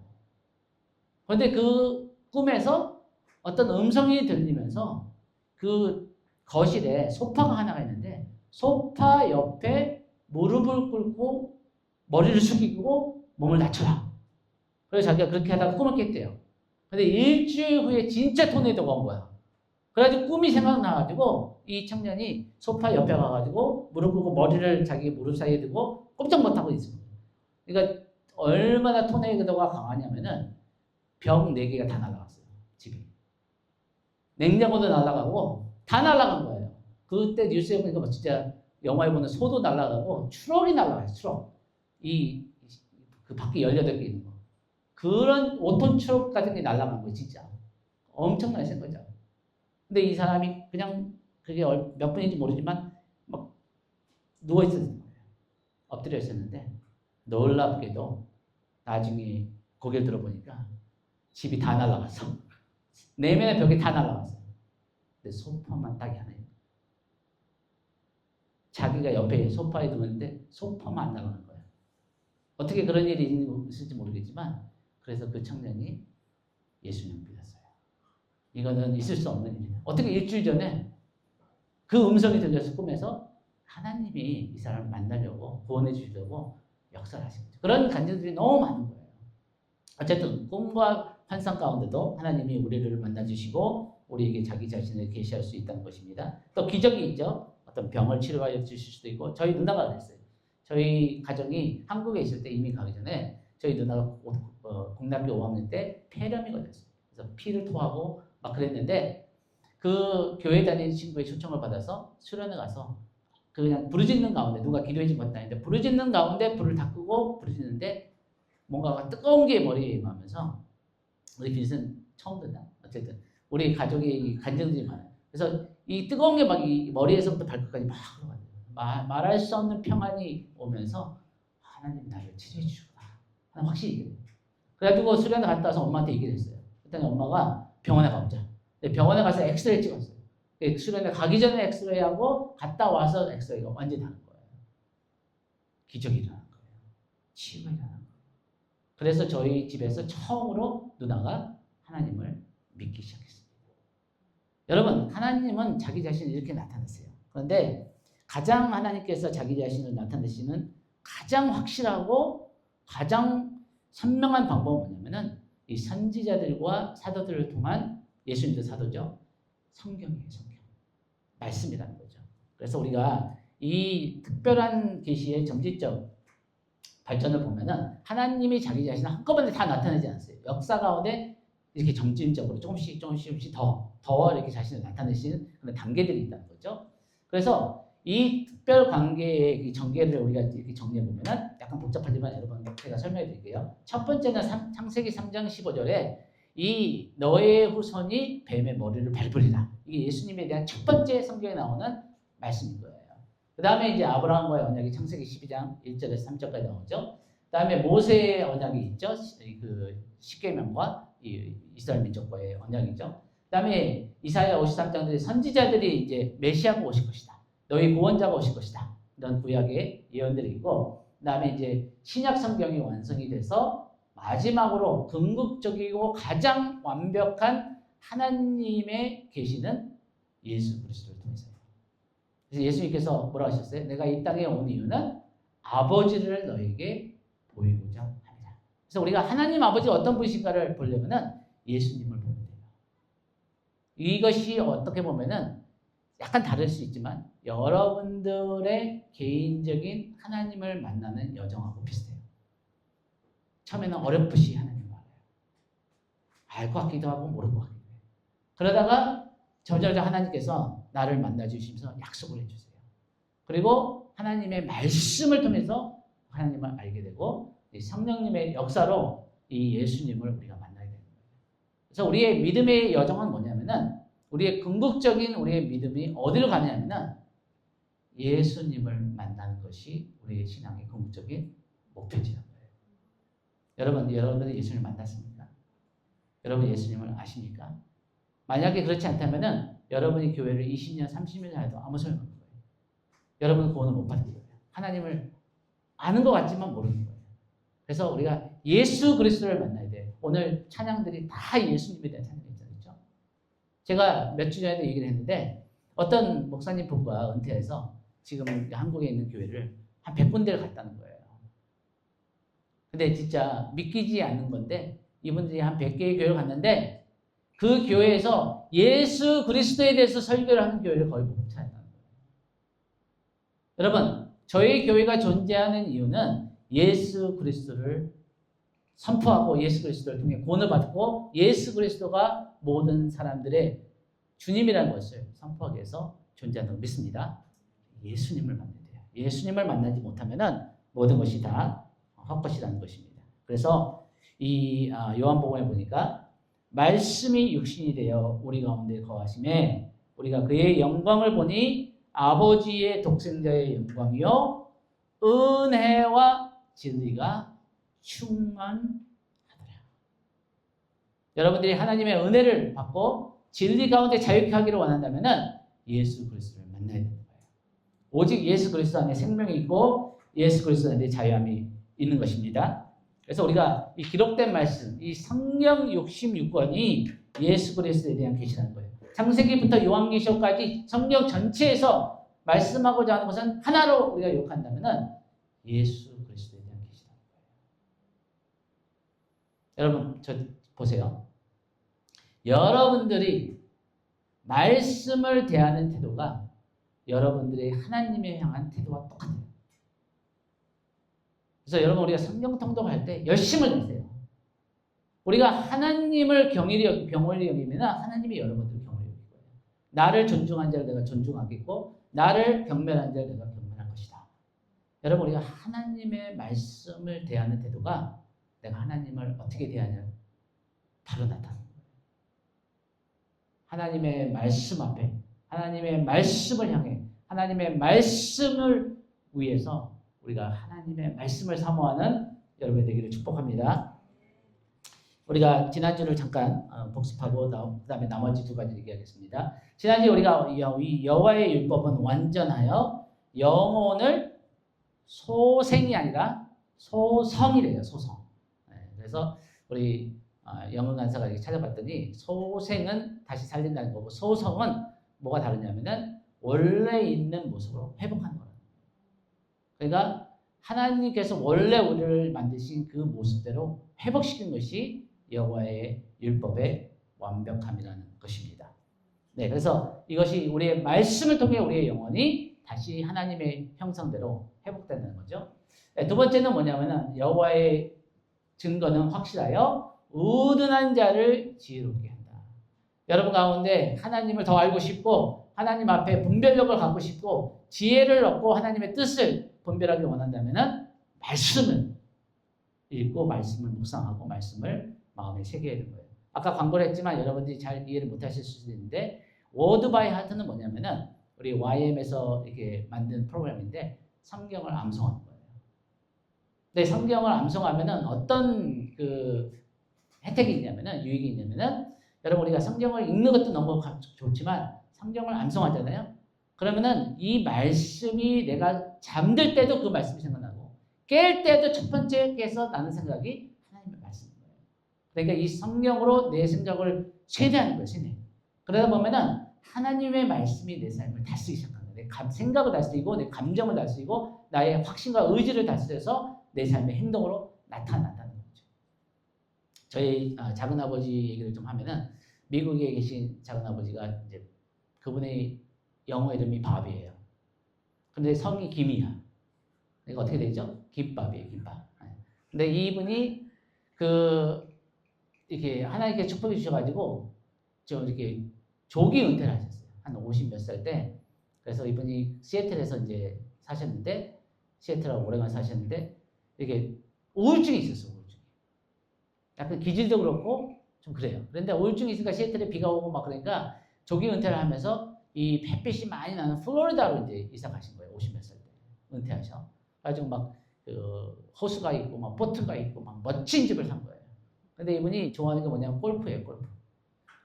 그런데 그 꿈에서 어떤 음성이 들리면서 그 거실에 소파가 하나가 있는데 소파 옆에 무릎을 꿇고 머리를 숙이고 몸을 낮춰라. 그래서 자기가 그렇게 하다가 꿈을 깼대요. 근데 일주일 후에 진짜 토네이도가 온 거야. 그래가지고 꿈이 생각나가지고 이 청년이 소파 옆에 가가지고 무릎 꿇고 머리를 자기 무릎 사이에 두고 꼼짝 못하고 있습니다. 그러니까 얼마나 토네이도가 강하냐면은 벽 4개가 다 날아갔어요. 집이. 냉장고도 날아가고 다 날아간 거예요. 그때 뉴스에 보니까 진짜 영화에 보는 소도 날아가고 트럭이 날아가요. 트럭. 그 밖에 18개 있는 거. 그런 5톤 트럭 같은 게 날아간 거예요. 진짜. 엄청나게 센 거죠. 근데 이 사람이 그냥 그게 몇 분인지 모르지만 막 누워있었던 거예요. 엎드려 있었는데 놀랍게도 나중에 고개를 들어보니까 집이 다 날아갔어. 내면의 벽이 다 날아갔어요. 근데 소파만 딱이 하나예요. 자기가 옆에 소파에 누웠는데 소파만 안 날아간 거예요. 어떻게 그런 일이 있을지 모르겠지만 그래서 그 청년이 예수님을 믿었어요. 이거는 있을 수 없는 일이에요. 어떻게 일주일 전에 그 음성이 들려서 꿈에서 하나님이 이 사람을 만나려고 구원해 주시려고 역사를 하신 거죠. 그런 간증들이 너무 많은 거예요. 어쨌든 꿈과 환상 가운데도 하나님이 우리를 만나주시고 우리에게 자기 자신을 계시할 수 있다는 것입니다. 또 기적이 있죠. 어떤 병을 치료하여 주실 수도 있고 저희 누나가 그랬어요. 저희 가정이 한국에 있을 때 이민 가기 전에 저희 누나가 공학교 5학년 때 폐렴이 걸렸어요. 그래서 피를 토하고 막 그랬는데 그 교회 다니는 친구의 초청을 받아서 수련회 가서 그냥 부르짖는 가운데 누가 기도해 준 것도 아닌데 부르짖는 가운데 불을 다 끄고 부르짖는데 뭔가가 뜨거운 게 머리에 임하면서 우리 빈슨 처음 듣나? 어쨌든 우리 가족이 간증들이 많아요. 그래서 이 뜨거운 게 막 이 머리에서부터 발끝까지 막 흘러가요. 말할 수 없는 평안이 오면서 하나님 나를 치료해 주시구나 하나 확실히 이겨요. 그래가지고 수련회 갔다 와서 엄마한테 얘기를 했어요. 그랬더니 엄마가 병원에 가보자. 병원에 가서 엑스레이 찍었어요. 수련회 가기 전에 엑스레이하고 갔다 와서 엑스레이가 완전히 다른 거예요. 기적이 일어난 거예요. 치유가 일어난 거예요. 그래서 저희 집에서 처음으로 누나가 하나님을 믿기 시작했습니다. 여러분, 하나님은 자기 자신을 이렇게 나타냈어요. 그런데 가장 하나님께서 자기 자신을 나타내시는 가장 확실하고 가장 선명한 방법은 뭐냐면은 이 선지자들과 사도들을 통한 예수님도 사도죠. 성경이에요, 성경. 말씀이라는 거죠. 그래서 우리가 이 특별한 계시의 점진적 발전을 보면은 하나님이 자기 자신을 한꺼번에 다 나타내지 않았어요. 역사 가운데 이렇게 점진적으로 조금씩 더 이렇게 자신을 나타내시는 그런 단계들이 있다는 거죠. 그래서 이 특별 관계의 이 전개를 우리가 이렇게 정리해 보면은 약간 복잡하지만 여러분 제가 설명해 드릴게요. 첫 번째는 창세기 3장 15절에 이 너의 후손이 뱀의 머리를 밟으리라. 이게 예수님에 대한 첫 번째 성경에 나오는 말씀인 거예요. 그 다음에 이제 아브라함과의 언약이 창세기 12장 1절에서 3절까지 나오죠. 그 다음에 모세의 언약이 있죠. 그 십계명과 이스라엘 민족과의 언약이죠. 그 다음에 이사야 53장들이 선지자들이 이제 메시아가 오실 것이다. 너희 구원자가 오실 것이다. 이런 구약의 예언들이 있고, 그 다음에 이제 신약 성경이 완성이 돼서 마지막으로 궁극적이고 가장 완벽한 하나님의 계시는 예수 그리스도를 통해서요. 그래서 예수님께서 뭐라고 하셨어요? 내가 이 땅에 온 이유는 아버지를 너에게 보이고자 합니다. 그래서 우리가 하나님 아버지가 어떤 분이신가를 보려면은 예수님을 보면 돼요. 이것이 어떻게 보면은 약간 다를 수 있지만 여러분들의 개인적인 하나님을 만나는 여정하고 비슷해요. 처음에는 어렴풋이 하나님을 알아요. 알 것 같기도 하고 모를 것 같기도 해요. 그러다가 점점 하나님께서 나를 만나주시면서 약속을 해주세요. 그리고 하나님의 말씀을 통해서 하나님을 알게 되고 성령님의 역사로 이 예수님을 우리가 만나게 되는 거예요. 그래서 우리의 믿음의 여정은 뭐냐면은 우리의 궁극적인 우리의 믿음이 어디로 가냐면은 예수님을 만나는 것이 우리의 신앙의 궁극적인 목표지라는 거예요. 여러분들이 예수님을 만났습니까? 여러분 예수님을 아십니까? 만약에 그렇지 않다면은 여러분이 교회를 20년, 30년 해도 아무 소용 없는 거예요. 여러분은 구원을 못 받는 거예요. 하나님을 아는 것 같지만 모르는 거예요. 그래서 우리가 예수 그리스도를 만나야 돼요. 오늘 찬양들이 다 예수님에 대한 찬양이죠. 제가 몇 주 전에도 얘기를 했는데 어떤 목사님 부부가 은퇴해서 지금 한국에 있는 교회를 한 100군데를 갔다는 거예요. 근데 진짜 믿기지 않는 건데 이분들이 한 100개의 교회를 갔는데 그 교회에서 예수 그리스도에 대해서 설교를 하는 교회를 거의 못 찾았다는 거예요. 여러분, 저희 교회가 존재하는 이유는 예수 그리스도를 선포하고 예수 그리스도를 통해 구원을 받고 예수 그리스도가 모든 사람들의 주님이라는 것을 선포하기 위해서 존재한다고 믿습니다. 예수님을 만나야 돼요. 예수님을 만나지 못하면은 모든 것이 다 헛것이라는 것입니다. 그래서 이 요한복음에 보니까 말씀이 육신이 되어 우리 가운데 거하심에 우리가 그의 영광을 보니 아버지의 독생자의 영광이요 은혜와 진리가 충만하더라. 여러분들이 하나님의 은혜를 받고 진리 가운데 자유케 하기를 원한다면은 예수 그리스도를 만나야 되는 거예요. 오직 예수 그리스도 안에 생명이 있고 예수 그리스도 안에 자유함이 있는 것입니다. 그래서 우리가 이 기록된 말씀, 이 성령 66권이 예수 그리스도에 대한 계시라는 거예요. 창세기부터 요한계시록까지 성경 전체에서 말씀하고자 하는 것은 하나로 우리가 요약한다면은 예수 그리스도에 대한 계시라는 거예요. 여러분, 저 보세요. 여러분들이 말씀을 대하는 태도가 여러분들의 하나님에 향한 태도와 똑같아요. 그래서 여러분 우리가 성경 통독할 때 열심을 내세요. 우리가 하나님을 병원히 여기면 하나님이 여러분들을 경홀히 여길 거예요. 나를 존중한 자를 내가 존중하겠고 나를 경멸한 자를 내가 경멸할 것이다. 여러분 우리가 하나님의 말씀을 대하는 태도가 내가 하나님을 어떻게 대하냐 바로 나타나는 거예요. 하나님의 말씀 앞에 하나님의 말씀을 향해 하나님의 말씀을 위해서 우리가 하나님의 말씀을 사모하는 여러분이 되기를 축복합니다. 우리가 지난주를 잠깐 복습하고 그 다음에 나머지 두 가지 얘기하겠습니다. 지난주 우리가 이 여호와의 율법은 완전하여 영혼을 소생이 아니라 소성이래요. 소성. 그래서 우리 영어 간사가 이렇게 찾아봤더니 소생은 다시 살린다는 거고 소성은 뭐가 다르냐면은 원래 있는 모습으로 회복하는 거예요. 그러니까 하나님께서 원래 우리를 만드신 그 모습대로 회복시킨 것이 여호와의 율법의 완벽함이라는 것입니다. 네, 그래서 이것이 우리의 말씀을 통해 우리의 영혼이 다시 하나님의 형상대로 회복된다는 거죠. 네, 두 번째는 뭐냐면은 여호와의 증거는 확실하여 우둔한 자를 지혜롭게 한다. 여러분 가운데 하나님을 더 알고 싶고 하나님 앞에 분별력을 갖고 싶고 지혜를 얻고 하나님의 뜻을 분별하기 원한다면은 말씀을 읽고 말씀을 묵상하고 말씀을 마음에 새겨야 되는 거예요. 아까 광고를 했지만 여러분들이 잘 이해를 못하실 수도 있는데 워드 바이 하트는 뭐냐면은 우리 YM에서 이렇게 만든 프로그램인데 성경을 암송하는 거예요. 근데 성경을 암송하면은 어떤 그 혜택이 있냐면은 유익이 있냐면은 여러분 우리가 성경을 읽는 것도 너무 좋지만 성경을 암송하잖아요. 그러면은 이 말씀이 내가 잠들 때도 그 말씀이 생각나고 깰 때도 첫 번째 깨서 나는 생각이 하나님의 말씀인 거예요. 그러니까 이 성경으로 내 생각을 세뇌하는 거예요. 세뇌. 그러다 보면은 하나님의 말씀이 내 삶을 다스리기 시작하는 거예요. 내 생각을 다스리고 내 감정을 다스리고 나의 확신과 의지를 다스려서 내 삶의 행동으로 나타난다는 거죠. 저희 작은아버지 얘기를 좀 하면은 미국에 계신 작은아버지가 이제 그분의 영어 이름이 밥이에요. 근데 성이 김이야. 그러니까 어떻게 되죠? 김밥이에요, 김밥. 근데 이분이 이렇게 하나님께 축복해 주셔가지고 이렇게 조기 은퇴를 하셨어요. 한 50 몇 살 때. 그래서 이분이 시애틀에서 이제 사셨는데 시애틀하고 오래간 사셨는데 이렇게 우울증이 있었어요. 우울증. 약간 기질도 그렇고 좀 그래요. 그런데 우울증이 있으니까 시애틀에 비가 오고 막 그러니까 조기 은퇴를 하면서 이 햇빛이 많이 나는 플로리다로 이제 이사 가신 거예요. 50 몇 살 때 은퇴하셔. 가지고 막 호수가 있고 막 보트가 있고 막 멋진 집을 산 거예요. 근데 이분이 좋아하는 게 뭐냐면 골프예요. 골프.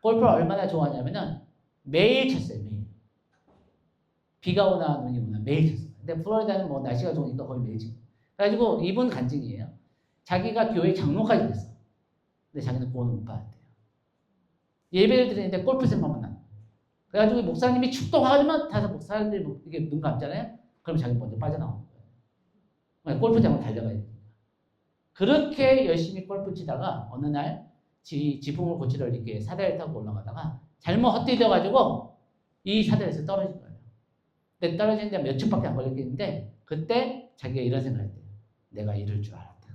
골프를 얼마나 좋아하냐면은 매일 쳤어요. 매일. 비가 오나 눈이 오나 매일 쳤어요. 근데 플로리다는 뭐 날씨가 좋으니까 거의 매일 치고. 그래가지고 이분 간증이에요. 자기가 교회 장로까지 됐어. 근데 자기는 구원을 못 받았대요. 예배를 드리는데 골프 생각만 나는 거예요. 그래가지고 목사님이 축도하면 다들 목사님들이 이렇게 눈 감잖아요. 그럼 자기 먼저 빠져나오는 거예요. 골프장을 달려가야 됩니다. 그렇게 열심히 골프 치다가 어느 날 지붕을 고치러 이렇게 사다리를 타고 올라가다가 잘못 헛디뎌가지고 이 사다리에서 떨어진 거예요. 근데 떨어지는데 몇 층밖에 안 걸렸겠는데 그때 자기가 이런 생각을 했대요. 내가 이럴 줄 알았다.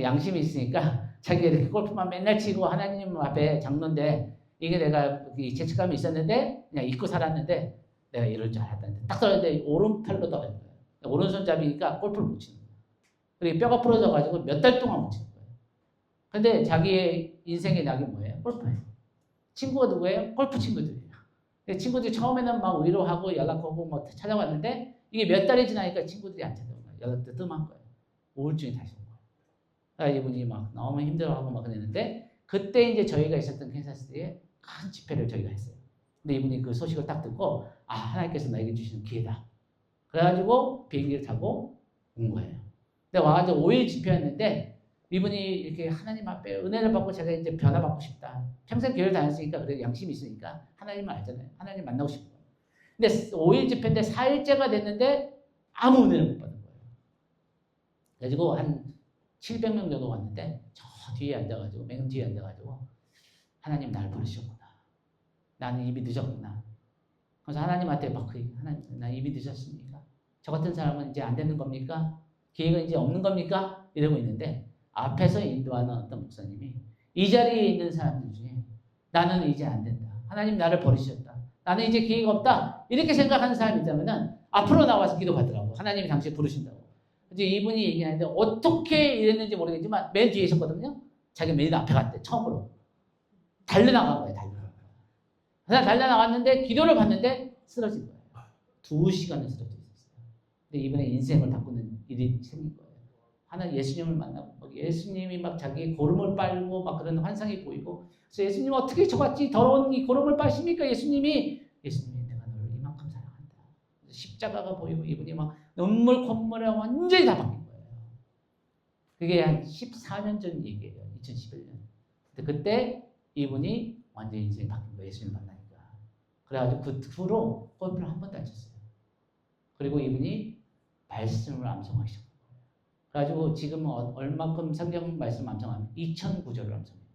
양심이 있으니까 자기가 이렇게 골프만 맨날 치고 하나님 앞에 장로인데 이게 내가 죄책감이 있었는데 그냥 잊고 살았는데 내가 이럴 줄 알았다는데 딱 떨어졌는데 오른팔로 떨어진 거예요. 오른손잡이니까 골프를 못 치는 거예요. 그리고 뼈가 부러져가지고 몇 달 동안 못 치는 거예요. 근데 자기의 인생의 낙이 뭐예요? 골프예요. 친구가 누구예요? 골프 친구들이에요. 친구들이 처음에는 막 위로하고 연락하고 뭐 찾아왔는데 이게 몇 달이 지나니까 친구들이 안 찾아온 거예요. 연락도 뜸한 거예요. 우울증이 다시 온 거예요. 그러니까 이분이 막 너무 힘들어하고 막 그랬는데 그때 이제 저희가 있었던 캔사스에 큰 집회를 저희가 했어요. 근데 이분이 그 소식을 딱 듣고 하나님께서 나에게 주시는 기회다. 그래가지고 비행기를 타고 온 거예요. 근데 와가지고 5일 집회였는데 이분이 이렇게 하나님 앞에 은혜를 받고 제가 이제 변화받고 싶다. 평생 교회를 다녔으니까 그래도 양심이 있으니까 하나님을 알잖아요. 하나님 만나고 싶은 거예요. 근데 5일 집회인데 4일째가 됐는데 아무 은혜를 못 받은 거예요. 그래가지고 한 700명 정도 왔는데 저 뒤에 앉아가지고 맨 뒤에 앉아가지고 하나님 날 버리셨구나. 나는 이미 늦었구나. 그래서 하나님한테 막 하나님 나 이미 늦었습니까? 저 같은 사람은 이제 안 되는 겁니까? 기회가 이제 없는 겁니까? 이러고 있는데 앞에서 인도하는 어떤 목사님이 이 자리에 있는 사람들 중에 나는 이제 안 된다. 하나님 나를 버리셨다. 나는 이제 기회가 없다. 이렇게 생각하는 사람이 있다면은 앞으로 나와서 기도하더라고. 하나님이 당신 부르신다고. 이제 이분이 얘기하는데 어떻게 이랬는지 모르겠지만 맨 뒤에 있었거든요. 자기 맨 앞에 갔대. 처음으로. 달려나간 거예요. 달려나간 거예요. 그래서 달려나갔는데 기도를 받는데 쓰러진 거예요. 2시간을 쓰러져 있었어요. 근데 이번에 인생을 바꾸는 일이 생긴 거예요. 하나님 예수님을 만나고 예수님이 막 자기 고름을 빨고 막 그런 환상이 보이고 그래서 예수님 어떻게 저같이 더러운 이 고름을 빠십니까? 예수님이 내가 너를 이만큼 사랑한다. 십자가가 보이고 이분이 막 눈물 콧물에 완전히 다 바뀐 거예요. 그게 한 14년 전 얘기예요. 2011년. 근데 그때 이분이 완전히 인생이 바뀐 거예요. 예수님 만나니까. 그래가지고 그 후로 골프를 한 번도 안 쳤어요. 그리고 이분이 말씀을 암송하셨어요. 그래가지고 지금 얼마큼 성경 말씀 암송하면 2009절을 암송해요.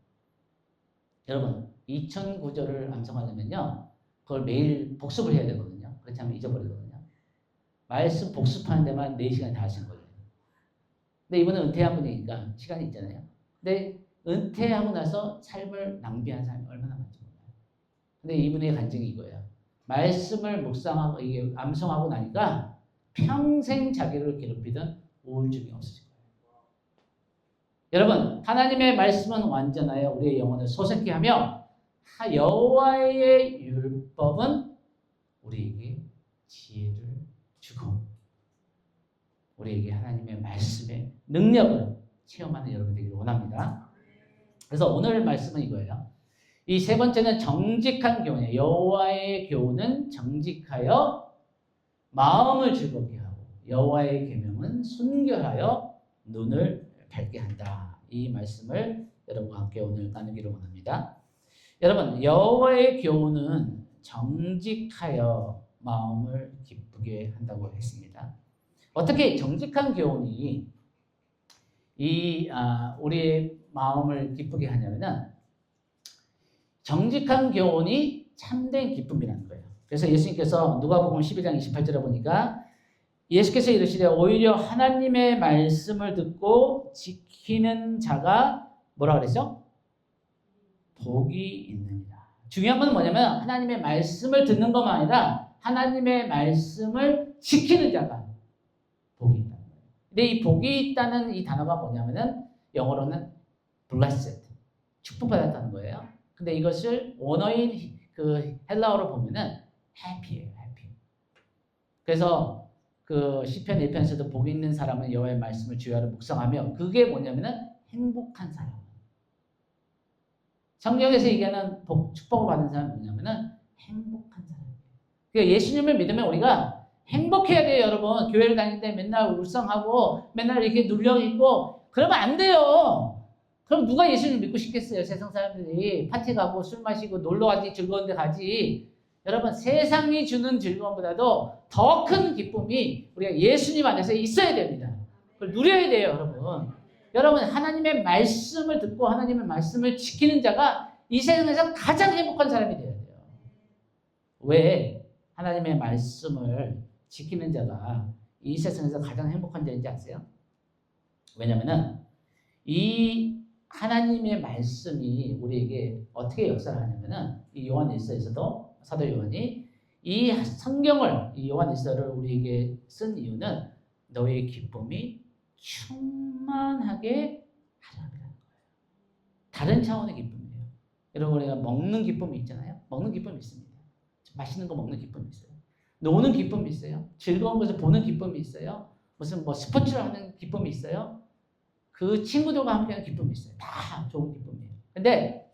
여러분 2009절을 암송하려면요 그걸 매일 복습을 해야 되거든요. 그렇지 않으면 잊어버리거든요. 말씀 복습하는 데만 4시간 다 하신 거예요. 근데 이분은 은퇴한 분이니까 시간이 있잖아요. 근데 은퇴하고 나서 삶을 낭비한 사람이 얼마나 많죠. 근데 이분의 간증이 이거예요. 말씀을 묵상하고 이게 암송하고 나니까 평생 자기를 괴롭히던 우울증이 없어진 거예요. 여러분 하나님의 말씀은 완전하여 우리의 영혼을 소생케 하며 여호와의 율법은 우리에게 지혜를 주고 우리에게 하나님의 말씀의 능력을 체험하는 여러분 되기를 원합니다. 그래서 오늘 말씀은 이거예요. 이 세 번째는 정직한 교훈이에요. 여호와의 교훈은 정직하여 마음을 즐겁게 하고 여호와의 계명은 순결하여 눈을 밝게 한다. 이 말씀을 여러분과 함께 오늘 나누기를 원합니다. 여러분 여호와의 교훈은 정직하여 마음을 기쁘게 한다고 했습니다. 어떻게 정직한 교훈이 우리의 마음을 기쁘게 하냐면은 정직한 교훈이 참된 기쁨이라는 거예요. 그래서 예수님께서 누가복음 12장 28절에 보니까 예수께서 이르시되 오히려 하나님의 말씀을 듣고 지키는 자가 뭐라 그랬죠? 복이 있느니라. 중요한 건 뭐냐면 하나님의 말씀을 듣는 것만 아니라 하나님의 말씀을 지키는 자가 복이 있다는 거예요. 근데 이 복이 있다는 이 단어가 뭐냐면은 영어로는 blessed, 축복받았다는 거예요. 근데 이것을 원어인 그 헬라어로 보면은 happy예요, happy. 그래서 그 시편 1편에서도 복 있는 사람은 여호와의 말씀을 주야로 묵상하며 그게 뭐냐면은 행복한 사람. 성경에서 얘기하는 축복을 받은 사람은 뭐냐면은 행복한 사람이에요. 그러니까 예수님을 믿으면 우리가 행복해야 돼요, 여러분. 교회를 다닐 때 맨날 울상하고 맨날 이렇게 눌려있고 그러면 안 돼요. 그럼 누가 예수님을 믿고 싶겠어요? 세상 사람들이 파티 가고 술 마시고 놀러 가지 즐거운 데 가지. 여러분 세상이 주는 즐거움보다도 더 큰 기쁨이 우리가 예수님 안에서 있어야 됩니다. 그걸 누려야 돼요, 여러분. 여러분 하나님의 말씀을 듣고 하나님의 말씀을 지키는 자가 이 세상에서 가장 행복한 사람이 되어야 돼요. 왜 하나님의 말씀을 지키는 자가 이 세상에서 가장 행복한 자인지 아세요? 왜냐면은 이 하나님의 말씀이 우리에게 어떻게 역사를 하냐면은 이 요한일서에서도 사도 요한이 이 성경을 이 요한일서를 우리에게 쓴 이유는 너의 기쁨이 충만하게 하라는 거예요. 다른 차원의 기쁨이에요. 여러분 우리가 먹는 기쁨이 있잖아요. 먹는 기쁨이 있습니다. 맛있는 거 먹는 기쁨이 있어요. 노는 기쁨이 있어요. 즐거운 것을 보는 기쁨이 있어요. 무슨 뭐 스포츠를 하는 기쁨이 있어요. 그 친구들과 함께하는 기쁨이 있어요. 다 좋은 기쁨이에요. 근데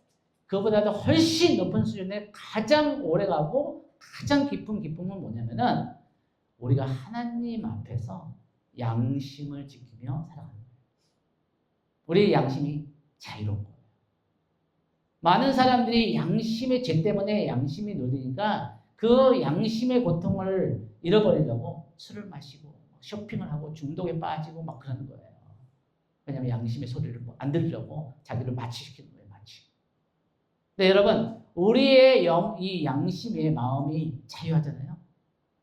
그보다도 훨씬 높은 수준의 가장 오래가고 가장 깊은 기쁨은 뭐냐면은 우리가 하나님 앞에서 양심을 지키며 살아가는 거예요. 우리의 양심이 자유로운 거예요. 많은 사람들이 양심의 죄 때문에 양심이 눌리니까 그 양심의 고통을 잃어버리려고 술을 마시고 쇼핑을 하고 중독에 빠지고 막 그러는 거예요. 왜냐하면 양심의 소리를 안 들으려고 자기를 마취시키는 거예요. 마취. 근데 여러분, 우리의 이 양심의 마음이 자유하잖아요.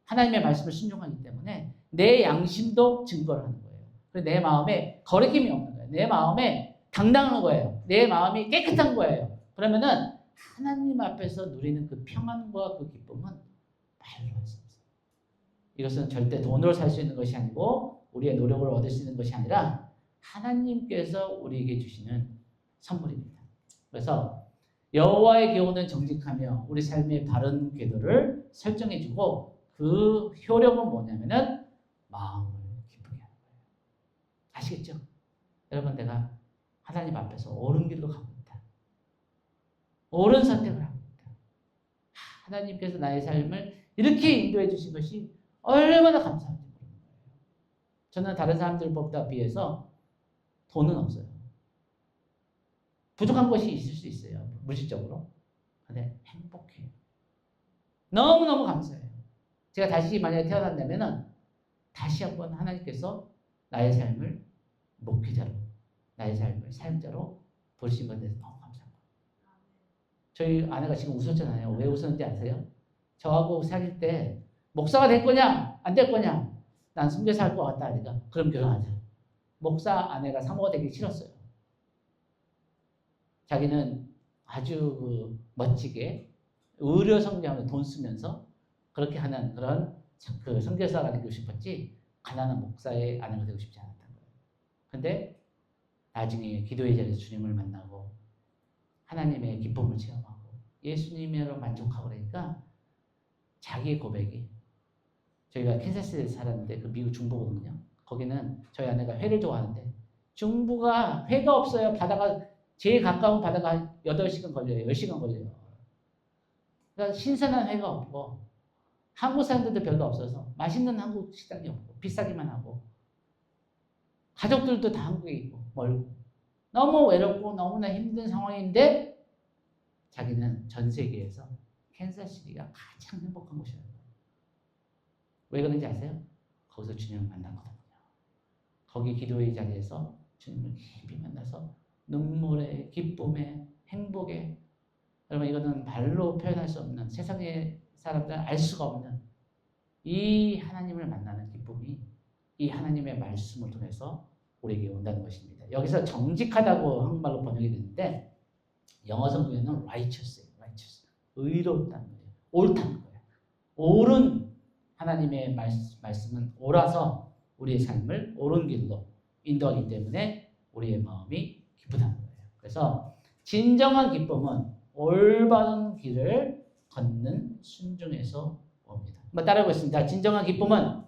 하나님의 말씀을 순종하기 때문에 내 양심도 증거를 하는 거예요. 그래서 내 마음에 거리낌이 없는 거예요. 내 마음에 당당한 거예요. 내 마음이 깨끗한 거예요. 그러면은 하나님 앞에서 누리는 그 평안과 그 기쁨은 말로 할 수 없어요. 이것은 절대 돈으로 살 수 있는 것이 아니고 우리의 노력을 얻을 수 있는 것이 아니라 하나님께서 우리에게 주시는 선물입니다. 그래서 여호와의 계호는 정직하며 우리 삶의 바른 궤도를 설정해주고 그 효력은 뭐냐면은 마음을 기쁘게 하는 거예요. 아시겠죠? 여러분, 내가 하나님 앞에서 옳은 길로 가고 있다. 옳은 선택을 하고 있다. 하나님께서 나의 삶을 이렇게 인도해 주신 것이 얼마나 감사한지 모르는 거예요. 저는 다른 사람들보다 비해서 돈은 없어요. 부족한 것이 있을 수 있어요. 물질적으로. 근데 행복해요. 너무너무 감사해요. 제가 다시 만약에 태어난다면 다시 한번 하나님께서 나의 삶을 목회자로, 나의 삶을 사역자로 보신 것에 대해서 너무 감사합니다. 저희 아내가 지금 웃었잖아요. 왜 웃었는지 아세요? 저하고 사귈 때 목사가 될 거냐 안 될 거냐, 난 선교사 할 것 같다 하니까 그럼 결혼하자. 목사 아내가 사모가 되기 싫었어요. 자기는 아주 멋지게 의료 성장하면서 돈 쓰면서 그렇게 하는 그런 그 선교사가 되고 싶었지 가난한 목사의 아내가 되고 싶지 않았던 거예요. 근데 나중에 기도의 자리에서 주님을 만나고 하나님의 기쁨을 체험하고 예수님으로 만족하고 그러니까 자기의 고백이, 저희가 캔자스에 살았는데 그 미국 중부거든요. 거기는 저희 아내가 회를 좋아하는데 중부가 회가 없어요. 바다가 제일 가까운 바다가 8시간 걸려요. 10시간 걸려요. 그러니까 신선한 회가 없고 한국 사람들도 별로 없어서 맛있는 한국 식당이 없고 비싸기만 하고 가족들도 다 한국에 있고 멀고 너무 외롭고 너무나 힘든 상황인데 자기는 전 세계에서 캔자스시티가 가장 행복한 곳이라는 거예요. 왜 그런지 아세요? 거기서 주님을 만났거든요. 거기 기도의 자리에서 주님을 깊이 만나서 눈물에 기쁨에 행복에, 여러분 이거는 말로 표현할 수 없는, 세상의 사람들은 알 수가 없는 이 하나님을 만나는 기쁨이 이 하나님의 말씀을 통해서 우리에게 온다는 것입니다. 여기서 정직하다고 한국말로 번역이 되는데 영어 성경에는 righteous, 의롭다는 거예요. 옳다는 거예요. 옳은 하나님의 말씀은 옳아서 우리의 삶을 옳은 길로 인도하기 때문에 우리의 마음이 기쁘다는 거예요. 그래서 진정한 기쁨은 올바른 길을 걷는 순종에서 옵니다. 한번 따라해보겠습니다. 진정한 기쁨은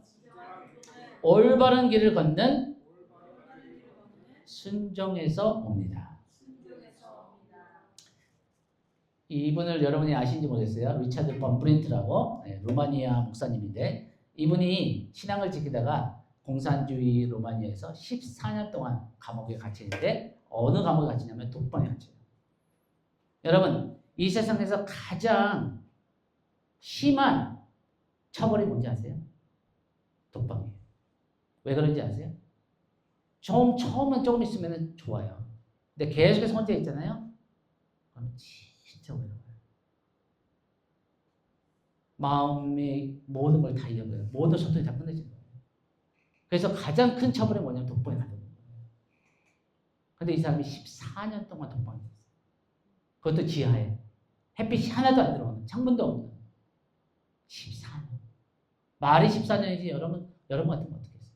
올바른 길을 걷는 순종에서 옵니다. 이분을 여러분이 아시는지 모르겠어요. 리차드 범브린트라고 루마니아 목사님인데 이분이 신앙을 지키다가 공산주의 루마니아에서 14년 동안 감옥에 갇히는데 어느 감옥에 갇히냐면 독방에 갇혀요. 여러분 이 세상에서 가장 심한 처벌이 뭔지 아세요? 독방이에요. 왜 그런지 아세요? 처음은 조금 있으면 좋아요. 근데 계속해서 혼자 있잖아요. 그럼 진짜 외로워요. 마음의 모든 걸 다 잃어버려요. 모든 소통이 다 끊어지는 거예요. 그래서 가장 큰 처벌이 뭐냐면 독방에 가는 거예요. 근데 이 사람이 14년 동안 독방에 있었어요. 그것도 지하에. 햇빛이 하나도 안 들어오는, 창문도 없는 14년. 말이 14년이지 여러분 같은 거 어떻게 했어요?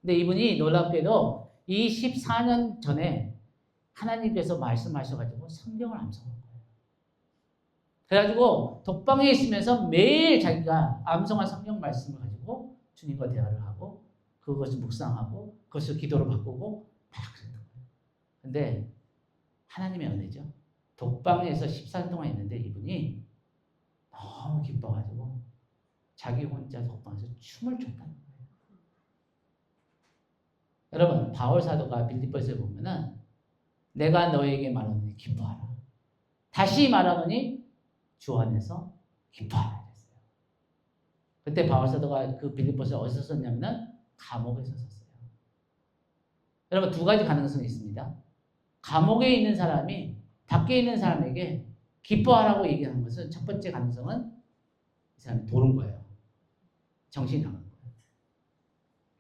근데 이분이 놀랍게도 이 14년 전에 하나님께서 말씀하셔가지고 성경을 암송한 거예요. 그래가지고 독방에 있으면서 매일 자기가 암송한 성경 말씀을 가지고 주님과 대화를 하고 그것을 묵상하고 그것을 기도로 바꾸고 막 그랬던 거예요. 근데 하나님의 은혜죠. 독방에서 14년 동안 있는데 이분이 너무 기뻐가지고 자기 혼자 독방에서 춤을 췄다는 거예요. 여러분 바울 사도가 빌립보서에 보면은 내가 너에게 말하노니 기뻐하라. 다시 말하노니 주 안에서 기뻐하라 그랬어요. 그때 바울 사도가 그 빌립보서에 어디서 썼냐면은 감옥에서 썼어요. 여러분 두 가지 가능성이 있습니다. 감옥에 있는 사람이 밖에 있는 사람에게 기뻐하라고 얘기하는 것은 첫 번째 가능성은 이 사람이 도는 거예요. 정신이 나가는 거예요.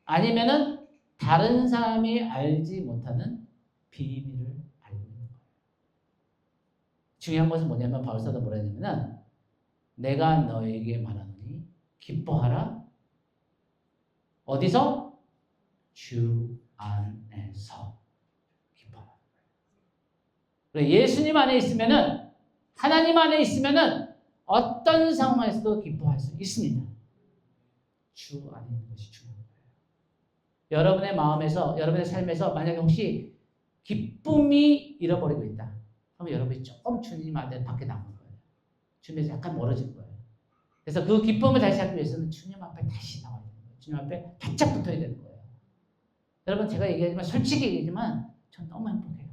아니면은 다른 사람이 알지 못하는 비밀을 알고 있는 거예요. 중요한 것은 뭐냐면 바울 사도 뭐라 했냐면은 내가 너에게 말하노니 기뻐하라. 어디서? 주 안에서 기뻐하라. 그래, 예수님 안에 있으면은 하나님 안에 있으면은 어떤 상황에서도 기뻐할 수 있습니다. 주 안에 있는 것이 중요한 거예요. 여러분의 마음에서, 여러분의 삶에서 만약에 혹시 기쁨이 잃어버리고 있다. 그러면 여러분이 조금 주님한테 밖에 나간 거예요. 주님에서 약간 멀어진 거예요. 그래서 그 기쁨을 다시 찾기 위해서는 주님 앞에 다시 나와야 되는 거예요. 주님 앞에 바짝 붙어야 되는 거예요. 여러분 제가 얘기하지만 솔직히 얘기하지만 전 너무 행복해요.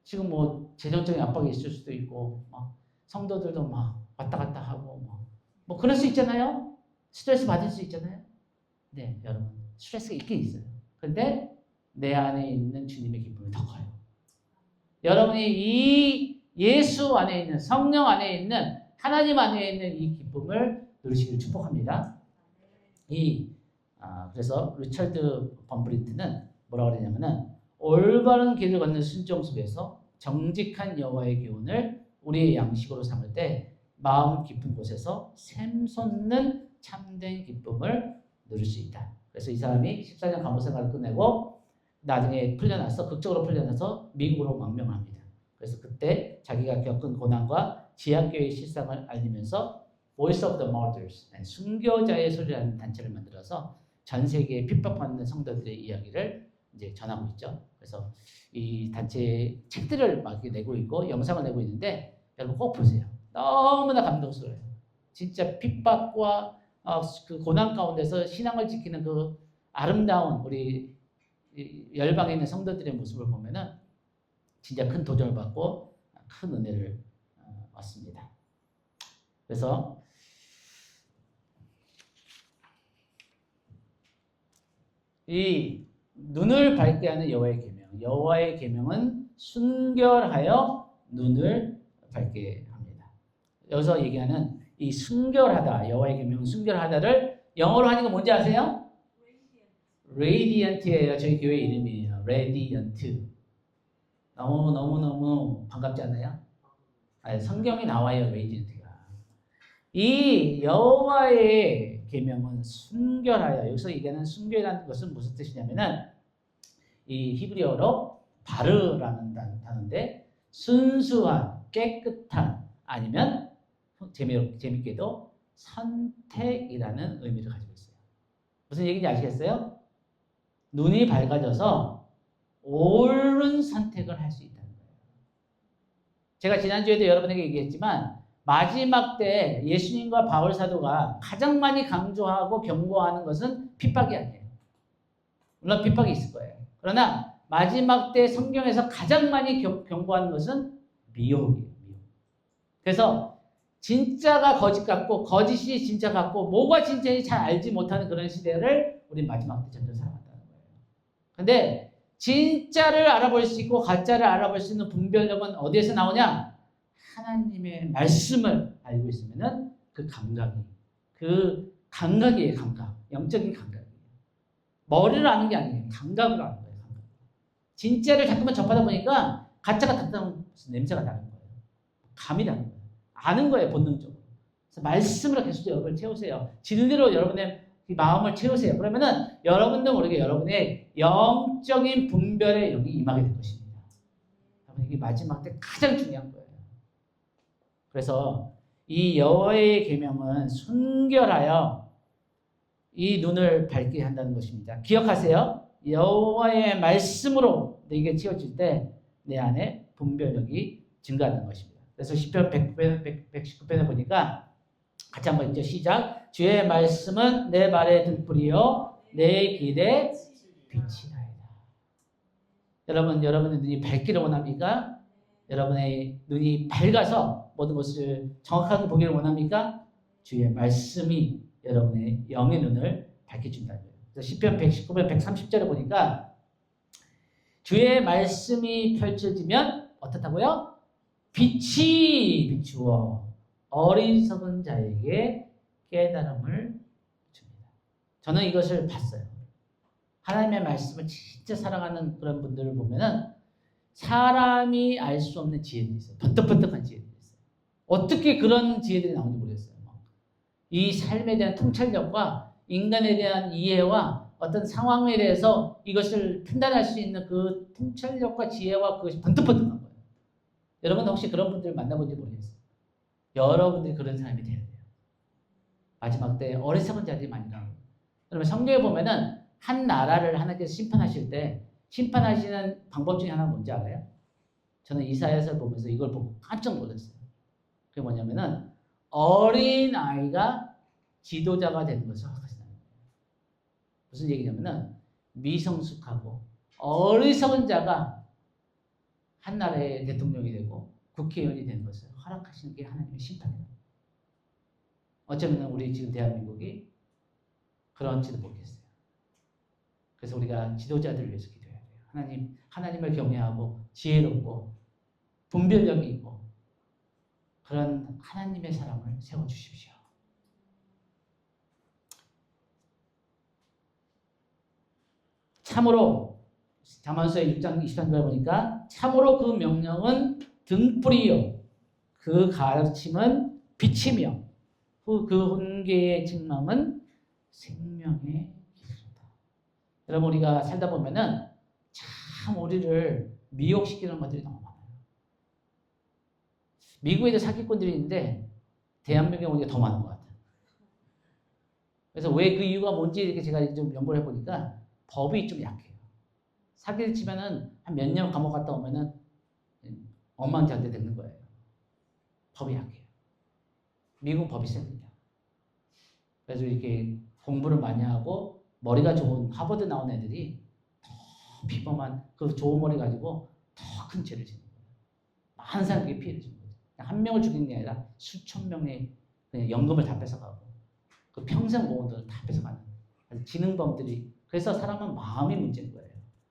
지금 뭐 재정적인 압박이 있을 수도 있고 막 성도들도 막 왔다 갔다 하고 뭐 그럴 수 있잖아요. 스트레스 받을 수 있잖아요. 네, 여러분 스트레스가 있긴 있어요. 그런데 내 안에 있는 주님의 기쁨이 더 커요. 여러분이 이 예수 안에 있는 성령 안에 있는 하나님 안에 있는 이 기쁨을 누리시기를 축복합니다. 그래서 리처드 범브리트는 뭐라고 그러냐면은 올바른 길을 걷는 순종 속에서 정직한 여호와의 교훈을 우리의 양식으로 삼을 때 마음 깊은 곳에서 샘솟는 참된 기쁨을 누릴 수 있다. 그래서 이 사람이 14년 감옥 생활을 끝내고 나중에 풀려나서 극적으로 풀려나서 미국으로 망명합니다. 그래서 그때 자기가 겪은 고난과 지하교회의 실상을 알리면서 Voice of the Martyrs, 순교자의 소리라는 단체를 만들어서 전 세계에 핍박받는 성도들의 이야기를 이제 전하고 있죠. 그래서 이 단체의 책들을 막 내고 있고 영상을 내고 있는데 여러분 꼭 보세요. 너무나 감동스러워요. 진짜 핍박과 그 고난 가운데서 신앙을 지키는 그 아름다운 우리 열방에 있는 성도들의 모습을 보면은 진짜 큰 도전을 받고 큰 은혜를 얻습니다. 그래서 이 눈을 밝게 하는 여호와의 계명, 여호와의 계명은 순결하여 눈을 밝게 합니다. 여기서 얘기하는 이 순결하다, 여호와의 계명은 순결하다를 영어로 하니까 뭔지 아세요? Radiant예요. 저희 교회 이름이에요. Radiant. 너무 반갑지 않나요? 성경이 나와요. Radiant가. 이 여호와의 계명은 순결하여. 여기서 얘기하는 순결이라는 것은 무슨 뜻이냐면은 이 히브리어로 바르라는 단어인데 순수한, 깨끗한 아니면 재밌게도 선택이라는 의미를 가지고 있어요. 무슨 얘기인지 아시겠어요? 눈이 밝아져서 옳은 선택을 할 수 있다는 거예요. 제가 지난주에도 여러분에게 얘기했지만 마지막 때 예수님과 바울 사도가 가장 많이 강조하고 경고하는 것은 핍박이 아니에요. 물론 핍박이 있을 거예요. 그러나 마지막 때 성경에서 가장 많이 경고하는 것은 미혹이에요. 미혹. 그래서 진짜가 거짓 같고 거짓이 진짜 같고 뭐가 진짜인지 잘 알지 못하는 그런 시대를 우리 마지막 때 점점 살아간다는 거예요. 근데 진짜를 알아볼 수 있고 가짜를 알아볼 수 있는 분별력은 어디에서 나오냐? 하나님의 말씀을 알고 있으면은 그 감각이에요. 감각. 영적인 감각이에요. 머리를 아는 게 아니에요. 감각으로 아는 거예요. 감각. 진짜를 자꾸만 접하다 보니까 가짜가 나타나면 냄새가 나는 거예요. 감이 나는 거예요. 아는 거예요. 본능적으로. 그래서 말씀으로 계속 여러분을 채우세요. 진리로 여러분의 마음을 채우세요. 그러면은 여러분도 모르게 여러분의 영적인 분별의 영이 임하게 될 것입니다. 이게 마지막 때 가장 중요한 거예요. 그래서 이 여호와의 계명은 순결하여 이 눈을 밝게 한다는 것입니다. 기억하세요. 여호와의 말씀으로 내게 채워질 때 내 안에 분별력이 증가하는 것입니다. 그래서 시편 119편에 보니까 같이 한번 읽죠. 시작. 주의 말씀은 내 발의 등불이요 내 길에 빛이나이다. 여러분의 눈이 밝기를 원합니까? 여러분의 눈이 밝아서 모든 것을 정확하게 보기를 원합니까? 주의 말씀이 여러분의 영의 눈을 밝혀준다는 거예요. 그래서 시편 119편 130절에 보니까 주의 말씀이 펼쳐지면 어떻다고요? 빛이 비추어 어리석은 자에게 깨달음을 줍니다. 저는 이것을 봤어요. 하나님의 말씀을 진짜 사랑하는 그런 분들을 보면은 사람이 알 수 없는 지혜들이 있어요. 번뜩번뜩한 지혜들이 있어요. 어떻게 그런 지혜들이 나오는지 모르겠어요. 이 삶에 대한 통찰력과 인간에 대한 이해와 어떤 상황에 대해서 이것을 판단할 수 있는 그 통찰력과 지혜와 그것이 번뜩번뜩한 거예요. 여러분 혹시 그런 분들 만나본지 모르겠어요. 여러분들이 그런 사람이 돼야 돼요. 마지막 때 어리석은 자들이 많이 나와요. 여러분 성경에 보면은 한 나라를 하나님께서 심판하실 때 심판하시는 방법 중에 하나가 뭔지 알아요? 저는 이사야서 보면서 이걸 보고 깜짝 놀랐어요. 그게 뭐냐면은 어린 아이가 지도자가 되는 것을 허락하신다는 거예요. 무슨 얘기냐면은 미성숙하고 어리석은 자가 한 나라의 대통령이 되고 국회의원이 되는 것을 허락하시는 게 하나님의 심판이에요. 어쩌면 우리 지금 대한민국이 그런지도 모르겠어요. 그래서 우리가 지도자들을 위해서 기도해야 돼요. 하나님을 경외하고 지혜롭고 분별력이 있고 그런 하나님의 사람을 세워주십시오. 참으로 잠언서의 6장 23절에 보니까 참으로 그 명령은 등불이요 그 가르침은 빛이며 그 훈계의 책망은 생명의 길이로다. 여러분 우리가 살다 보면은 참 우리를 미혹시키는 것들이 너무 많아요. 미국에도 사기꾼들이 있는데 대한민국에 우리가 더 많은 것 같아요. 그래서 왜 그 이유가 뭔지 이렇게 제가 좀 연구를 해보니까 법이 좀 약해요. 사기를 치면은 한 몇 년 감옥 갔다 오면은 엉망진창이 되는 거예요. 법이 약해요. 미국 법이 셉니다. 그래서 이렇게 공부를 많이 하고 머리가 좋은 하버드 나온 애들이 더 비범한 그 좋은 머리 가지고 더 큰 죄를 짓는 거예요. 많은 사람에게 피해를 주는 거예요. 한 명을 죽이는 게 아니라 수천 명의 그냥 연금을 다 뺏어가고 그 평생 모은 돈을 다 뺏어가는 지능범들이. 그래서 사람은 마음이 문제인 거예요.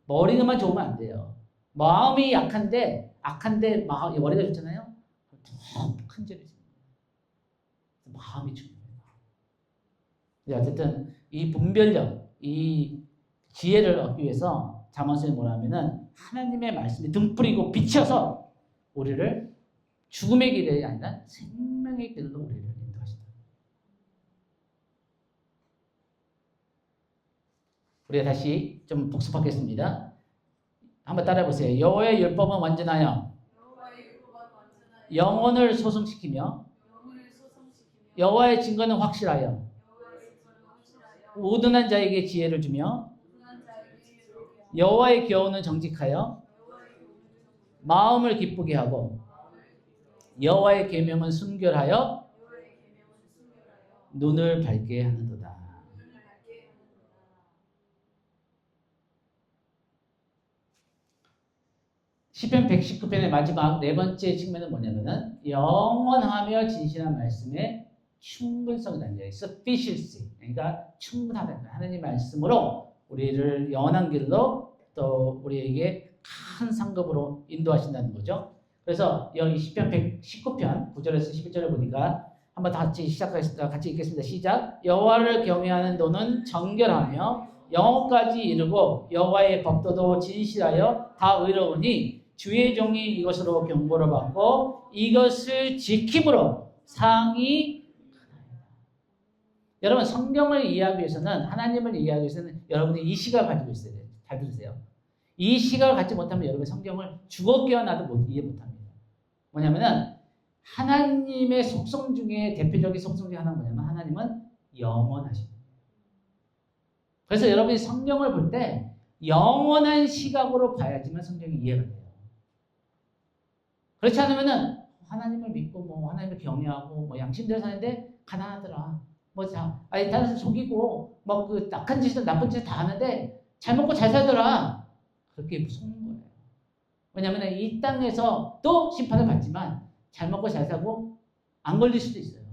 머리만 좋으면 안 돼요. 마음이 약한데 머리가 좋잖아요. 더 큰 죄를 짓는 거예요. 마음이 중요해요. 어쨌든 이 분별력, 이 지혜를 얻기 위해서 잠언서에 뭐라 하면은 하나님의 말씀이 등불이고 비춰서 우리를 죽음의 길이 아니라 생명의 길로 우리를 인도하신다. 우리가 다시 좀 복습하겠습니다. 한번 따라해보세요. 여호와의 율법은 완전하여 영혼을 소성시키며 여호와의 증거는 확실하여 우둔한 자에게 지혜를 주며 여호와의 교훈은 정직하여 마음을 기쁘게 하고 여호와의 계명은 순결하여 눈을 밝게 하는도다. 시편 119편의 마지막 네 번째 측면은 뭐냐면은 영원하며 진실한 말씀의 충분성이라는 얘기예요. sufficiency. 그러니까 충분하다는 거예요. 하나님 말씀으로 우리를 영원한 길로 또 우리에게 큰 상급으로 인도하신다는 거죠. 그래서 여기 시편 119편 9절에서 11절을 보니까 한번 같이 시작하겠습니다. 같이 읽겠습니다. 시작. 여호와를 경외하는 도는 정결하며 영혼까지 이르고 여호와의 법도도 진실하여 다 의로우니 주의 종이 이것으로 경고를 받고 이것을 지킴으로 상이 크나이다. 여러분 성경을 이해하기 위해서는 하나님을 이해하기 위해서는 여러분이 이 시각을 가지고 있어야 돼요. 잘 들으세요. 이 시각을 갖지 못하면 여러분 성경을 죽어 깨어나도 이해 못합니다. 뭐냐면은 하나님의 속성 중에 대표적인 속성 중에 하나가 뭐냐면 하나님은 영원하십니다. 그래서 여러분이 성경을 볼 때 영원한 시각으로 봐야지만 성경이 이해가 돼요. 그렇지 않으면은 하나님을 믿고 뭐 하나님을 경외하고 뭐 양심대로 사는데 가난하더라. 다른 사람 속이고 뭐 그 악한 짓을 나쁜 짓을 다 하는데 잘 먹고 잘 살더라. 그렇게 무서운 거예요. 왜냐하면 이 땅에서 또 심판을 받지만 잘 먹고 잘 살고 안 걸릴 수도 있어요.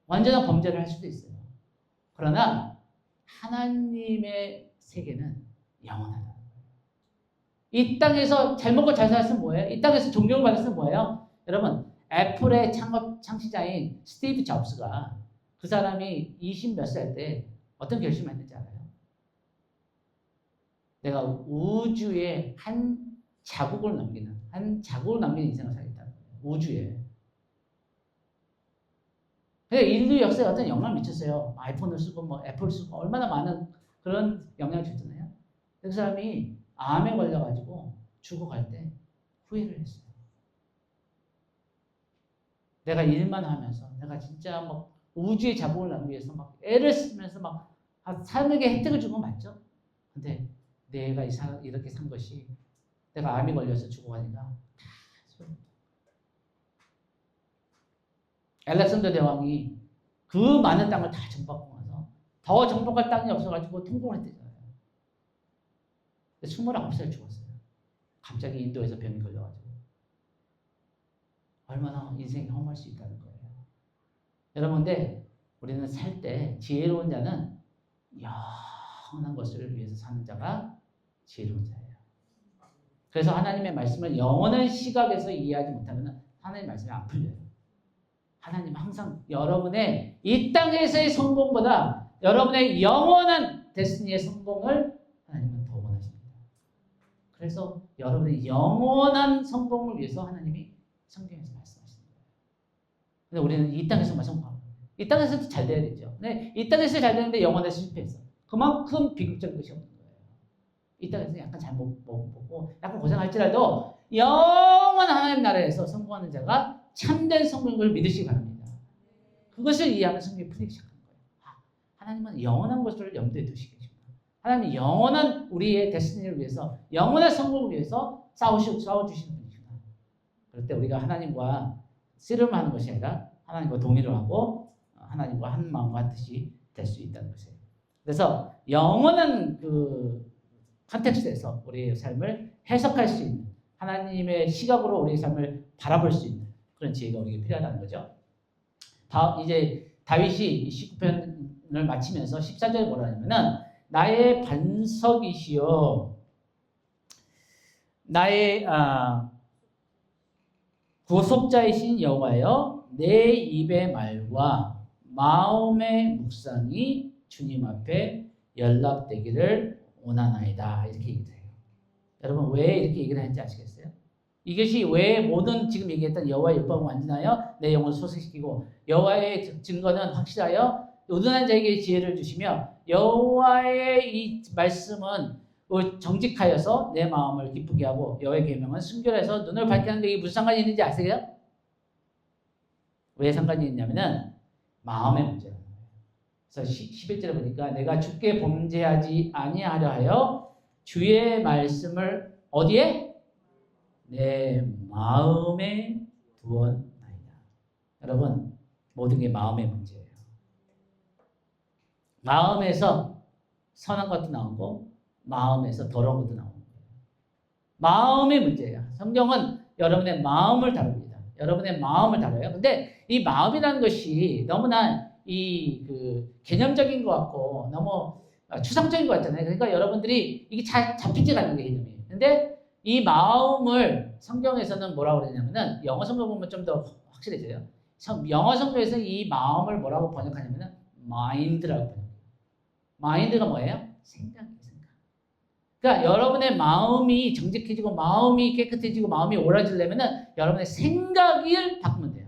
완전한 범죄를 할 수도 있어요. 그러나 하나님의 세계는 영원하다. 이 땅에서 잘 먹고 잘 살았으면 뭐예요? 이 땅에서 존경을 받았으면 뭐예요? 여러분 애플의 창시자인 스티브 잡스가 그 사람이 20 몇 살 때 어떤 결심을 했는지 알아요? 내가 우주에 한 자국을 남기는 인생을 살겠다는 거예요. 우주에. 근데 인류 역사에 어떤 영향을 미쳤어요. 아이폰을 쓰고 뭐 애플을 쓰고 얼마나 많은 그런 영향을 줬잖아요. 그 사람이 암에 걸려가지고 죽어갈 때 후회를 했어요. 내가 일만 하면서 내가 진짜 막 우주의 자본을 남기기 위해서 막 애를 쓰면서 막 삶에게 혜택을 준 건 맞죠? 근데 내가 이렇게 산 것이 내가 암이 걸려서 죽어가니까 다 소용없다. 알렉산더 대왕이 그 많은 땅을 다 정복하고 나서 더 정복할 땅이 없어가지고 통곡을 했대잖아요. 29살 죽었어요. 갑자기 인도에서 병이 걸려가지고. 얼마나 인생이 험할 수 있다는 거예요. 여러분, 근데 우리는 살 때 지혜로운 자는 영원한 것을 위해서 사는 자가 지혜로운 자예요. 그래서 하나님의 말씀을 영원한 시각에서 이해하지 못하면 하나님의 말씀이 안 풀려요. 하나님은 항상 여러분의 이 땅에서의 성공보다 여러분의 영원한 데스티니의 성공을 하나님은 더 원하십니다. 그래서 여러분의 영원한 성공을 위해서 하나님이 성경에서 말씀하시는 거예요. 근데 우리는 이 땅에서만 성공하고 이 땅에서도 잘 돼야 되죠. 근데 이 땅에서 잘 되는데 영원에서 실패했어. 그만큼 비극적인 것이 없는 거예요. 이 땅에서 약간 잘 못 보고 약간 고생할지라도 영원한 하나님 나라에서 성공하는 자가 참된 성공을 믿으시기 바랍니다. 그것을 이해하면 성경이 풀리기 시작하는 거예요. 하나님은 영원한 것을 염두에 두시기 때문에 하나님은 영원한 우리의 데스티니를 위해서 영원한 성공을 위해서 싸워주시는 분이구나. 그럴 때 우리가 하나님과 씨름하는 것이 아니라 하나님과 동의를 하고 하나님과 한 마음과 한 뜻이 될 수 있다는 것이에요. 그래서 영원한 그 컨텍스트에서 우리의 삶을 해석할 수 있는 하나님의 시각으로 우리의 삶을 바라볼 수 있는 그런 지혜가 우리에게 필요하다는 거죠. 이제 다윗이 19편을 마치면서 14절에 뭐라 하냐면은 나의 반석이시여 나의 구속자이신 여호와여 내 입의 말과 마음의 묵상이 주님 앞에 연락되기를 원하나이다. 이렇게 얘기해요. 여러분 왜 이렇게 얘기를 하는지 아시겠어요? 이것이 왜 모든 지금 얘기했던 여호와의 율법을 완전하여 내 영혼을 소생시키고 여호와의 증거는 확실하여 의논한 자에게 지혜를 주시며 여호와의 이 말씀은 정직하여서 내 마음을 기쁘게 하고 여호와의 계명은 순결해서 눈을 밝게 하는 데 이게 무슨 상관이 있는지 아세요? 왜 상관이 있냐면은 마음의 문제라는 거예요. 그래서 11절에 보니까 내가 주께 범죄하지 아니하려 하여 주의 말씀을 어디에? 내 마음에 두었나이다. 여러분 모든 게 마음의 문제예요. 마음에서 선한 것도 나오고 마음에서 더러운 것도 나오는 거예요. 마음의 문제예요. 성경은 여러분의 마음을 다룹니다. 여러분의 마음을 다뤄요. 근데 이 마음이라는 것이 너무나 그 개념적인 것 같고 너무 추상적인 것 같잖아요. 그러니까 여러분들이 이게 잘 잡히지 않는 게 개념이에요. 근데 이 마음을 성경에서는 뭐라고 그러냐면은 영어 성경 보면 좀 더 확실해져요. 영어 성경에서 이 마음을 뭐라고 번역하냐면은 mind라고 번역해요. mind가 뭐예요? 생각이에요. 생각. 그러니까 여러분의 마음이 정직해지고 마음이 깨끗해지고 마음이 옳아지려면은 여러분의 생각을 바꾸면 돼요.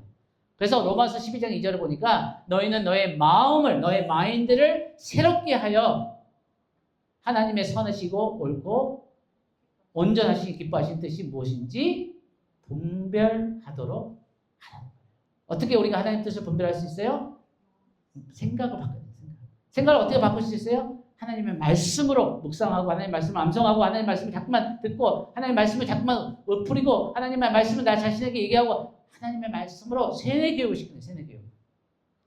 그래서 로마서 12장 2절을 보니까 너희는 너의 마음을 너의 마인드를 새롭게 하여 하나님의 선하시고 옳고 온전하시고 기뻐하신 뜻이 무엇인지 분별하도록 하라. 어떻게 우리가 하나님 뜻을 분별할 수 있어요? 생각을 바꿔야 돼요. 생각을 어떻게 바꿀 수 있어요? 하나님의 말씀으로 묵상하고 하나님의 말씀을 암송하고 하나님의 말씀을 자꾸만 듣고 하나님의 말씀을 자꾸만 풀이고 하나님의 말씀을 나 자신에게 얘기하고 하나님의 말씀으로 세뇌교육을 시키는 세뇌교육.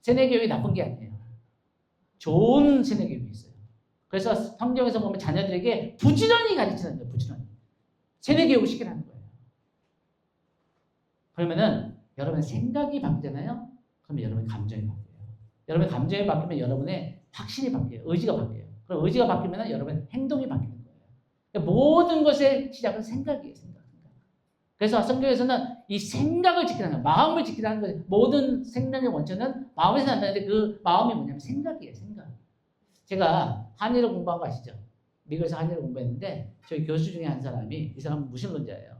세뇌교육이 나쁜 게 아니에요. 좋은 세뇌교육이 있어요. 그래서 성경에서 보면 자녀들에게 부지런히 가르치는 거예요. 부지런히. 세뇌교육을 시키라는 거예요. 그러면은 여러분의 생각이 바뀌잖아요. 그러면 여러분의 감정이 바뀌어요. 여러분의 감정이 바뀌면 여러분의 확신이 바뀌어요. 의지가 바뀌어요. 그럼 의지가 바뀌면 여러분의 행동이 바뀌는 거예요. 그러니까 모든 것의 시작은 생각이에요. 생각. 그래서 성경에서는 이 생각을 지키라는 거예요. 마음을 지키라는 거예요. 모든 생명의 원천은 마음에서 난다는데 그 마음이 뭐냐면 생각이에요. 생각. 제가 한의를 공부한 거 아시죠? 미국에서 한의를 공부했는데 저희 교수 중에 한 사람이, 이 사람은 무신론자예요.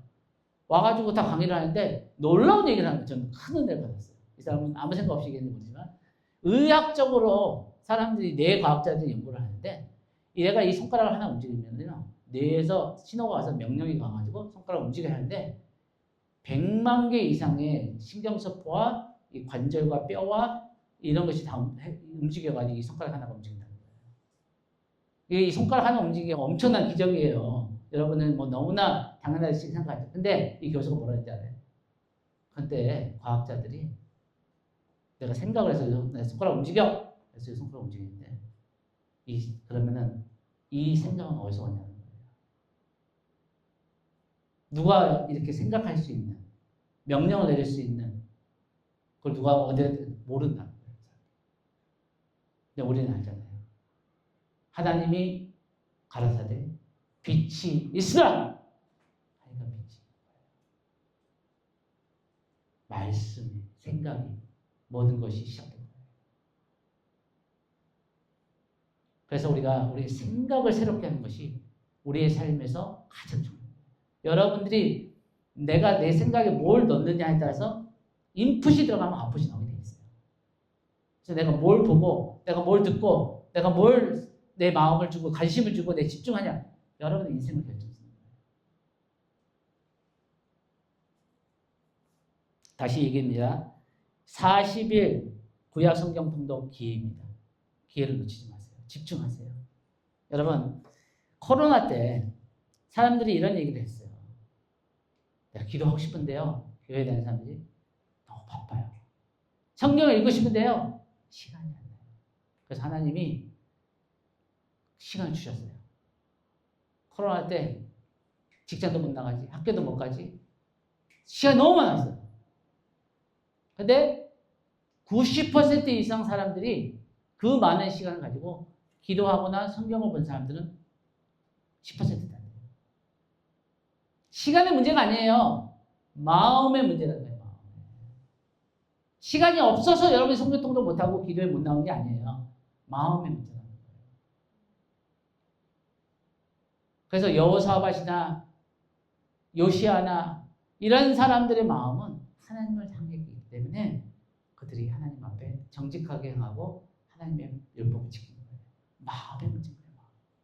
와가지고 다 강의를 하는데 놀라운 얘기를 하는 거예요. 저는 큰 은혜를 받았어요. 이 사람은 아무 생각 없이 얘기했는지 모르지만 의학적으로 사람들이, 뇌 과학자들이 연구를 하는데 얘가 이 손가락을 하나 움직이면요, 뇌에서 신호가 와서 명령이 가가지고 손가락을 움직여야 하는데 100만 개 이상의 신경세포와 이 관절과 뼈와 이런 것이 다 움직여가지고 이 손가락 하나가 움직인다는 거예요. 이 손가락 하나 움직이기가 엄청난 기적이에요. 여러분은 뭐 너무나 당연하게 생각하죠. 근데 이 교수가 뭐라 했는지 알아요? 근데 과학자들이 내가 생각을 해서 내 손가락 움직여! 그래서 이 손가락 움직이는데 그러면은 이 생각은 어디서 왔냐는 거예요. 누가 이렇게 생각할 수 있는, 명령을 내릴 수 있는 그걸 누가 어디에 모른다는 거예요. 근데 우리는 알잖아요. 하나님이 가라사대 빛이 있으라 하니까 빛이, 말씀이, 생각이, 모든 것이 시작된 거예요. 그래서 우리 생각을 새롭게 하는 것이 우리의 삶에서 가장 중요해요. 여러분들이 내가 내 생각에 뭘 넣느냐에 따라서 인풋이 들어가면 아웃풋이 나오게 되어 있어요. 그래서 내가 뭘 보고, 내가 뭘 듣고, 내가 뭘 내 마음을 주고 관심을 주고 내 집중하냐, 여러분의 인생을 결정짓는 거예요. 다시 얘기합니다. 40일 구약 성경 통독 기회입니다. 기회를 놓치지 마세요. 집중하세요. 여러분, 코로나 때 사람들이 이런 얘기를 했어요. 내가 기도하고 싶은데요, 교회에 다니는 사람들이 너무 바빠요. 성경을 읽고 싶은데요, 시간이 안 나요. 그래서 하나님이 시간을 주셨어요. 코로나 때 직장도 못 나가지, 학교도 못 가지, 시간이 너무 많았어요. 근데 90% 이상 사람들이 그 많은 시간을 가지고 기도하거나 성경을 본 사람들은 10%다. 시간의 문제가 아니에요. 마음의 문제라는 거예요. 시간이 없어서 여러분이 성경 통독 못하고 기도에 못 나오는 게 아니에요. 마음의 문제라는 거예요. 그래서 여호사밧이나 요시아나 이런 사람들의 마음은 하나님을 향했기 때문에 그들이 하나님 앞에 정직하게 행하고 하나님의 율법을 지키는 거예요. 마음의 문제인 거예요.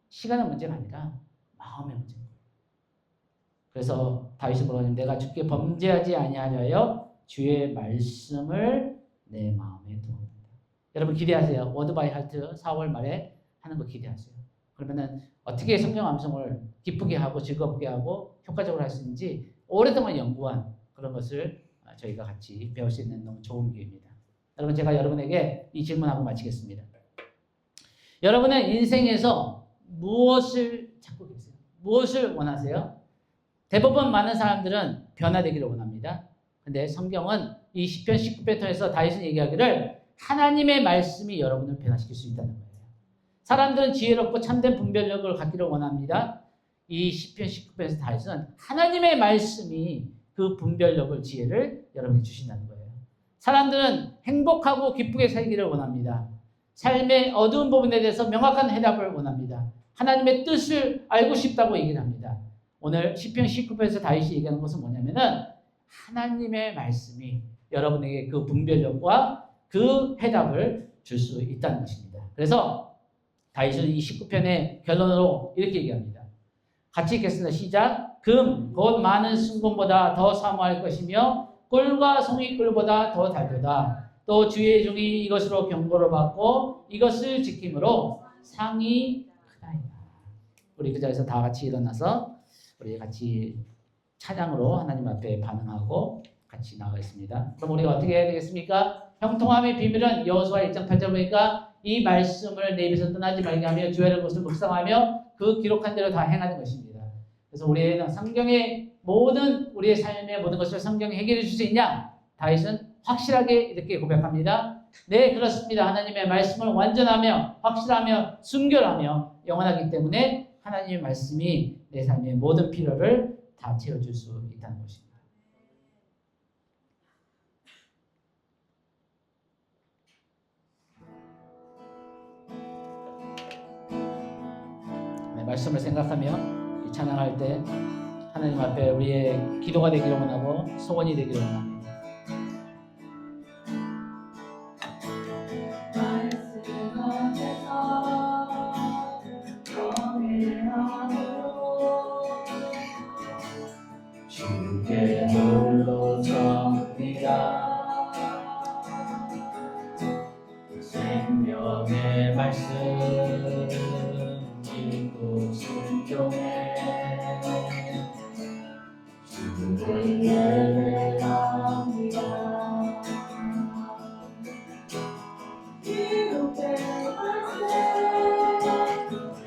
시간의 문제가 아니라 마음의 문제인 거예요. 그래서 다윗이 뭐라고 하냐면 내가 주께 범죄하지 아니하려 주의 말씀을 내 마음에 두었다. 여러분 기대하세요. 워드 바이 하트 4월 말에 하는 거 기대하세요. 그러면은 어떻게 성경 암송을 기쁘게 하고 즐겁게 하고 효과적으로 할 수 있는지 오랫동안 연구한 그런 것을 저희가 같이 배울 수 있는 너무 좋은 기회입니다. 여러분 제가 여러분에게 이 질문하고 마치겠습니다. 여러분의 인생에서 무엇을 찾고 계세요? 무엇을 원하세요? 대부분 많은 사람들은 변화되기를 원합니다. 근데 성경은 이 시편 19편 통해서 다윗은 얘기하기를 하나님의 말씀이 여러분을 변화시킬 수 있다는 거예요. 사람들은 지혜롭고 참된 분별력을 갖기를 원합니다. 이 시편 19편에서 다윗은 하나님의 말씀이 그 분별력을, 지혜를 여러분에게 주신다는 거예요. 사람들은 행복하고 기쁘게 살기를 원합니다. 삶의 어두운 부분에 대해서 명확한 해답을 원합니다. 하나님의 뜻을 알고 싶다고 얘기를 합니다. 오늘 시편 19편에서 다윗이 얘기하는 것은 뭐냐면은 하나님의 말씀이 여러분에게 그 분별력과 그 해답을 줄 수 있다는 것입니다. 그래서 다윗은 이 19편의 결론으로 이렇게 얘기합니다. 같이 읽겠습니다. 시작. 금, 곧 많은 순금보다 더 사모할 것이며 꿀과 송이꿀보다 더 달도다. 또 주의 종이 이것으로 경고를 받고 이것을 지킴으로 상이 크다이다. 우리 그 자리에서 다 같이 일어나서 우리 같이 찬양으로 하나님 앞에 반응하고 같이 나가겠습니다. 그럼 우리가 어떻게 해야 되겠습니까? 형통함의 비밀은 여호수아 1장 8절 보니까 이 말씀을 내 입에서 떠나지 말게 하며 주의 것을 묵상하며 그 기록한 대로 다 행하는 것입니다. 그래서 우리는 성경의 모든 우리의 삶의 모든 것을 성경이 해결해 줄 수 있냐? 다윗은 확실하게 이렇게 고백합니다. 네, 그렇습니다. 하나님의 말씀을 완전하며 확실하며 순결하며 영원하기 때문에 하나님의 말씀이 내 삶의 모든 필요를 다 채워줄 수 있다는 것입니다. 말씀을 생각하며 이 찬양할 때 하나님 앞에 우리의 기도가 되기를 원하고 소원이 되기를 원합니다. 주께 홀로 섭니다. 생명의 말씀 믿고 순종해 주를 예배합니다. 기록된 말씀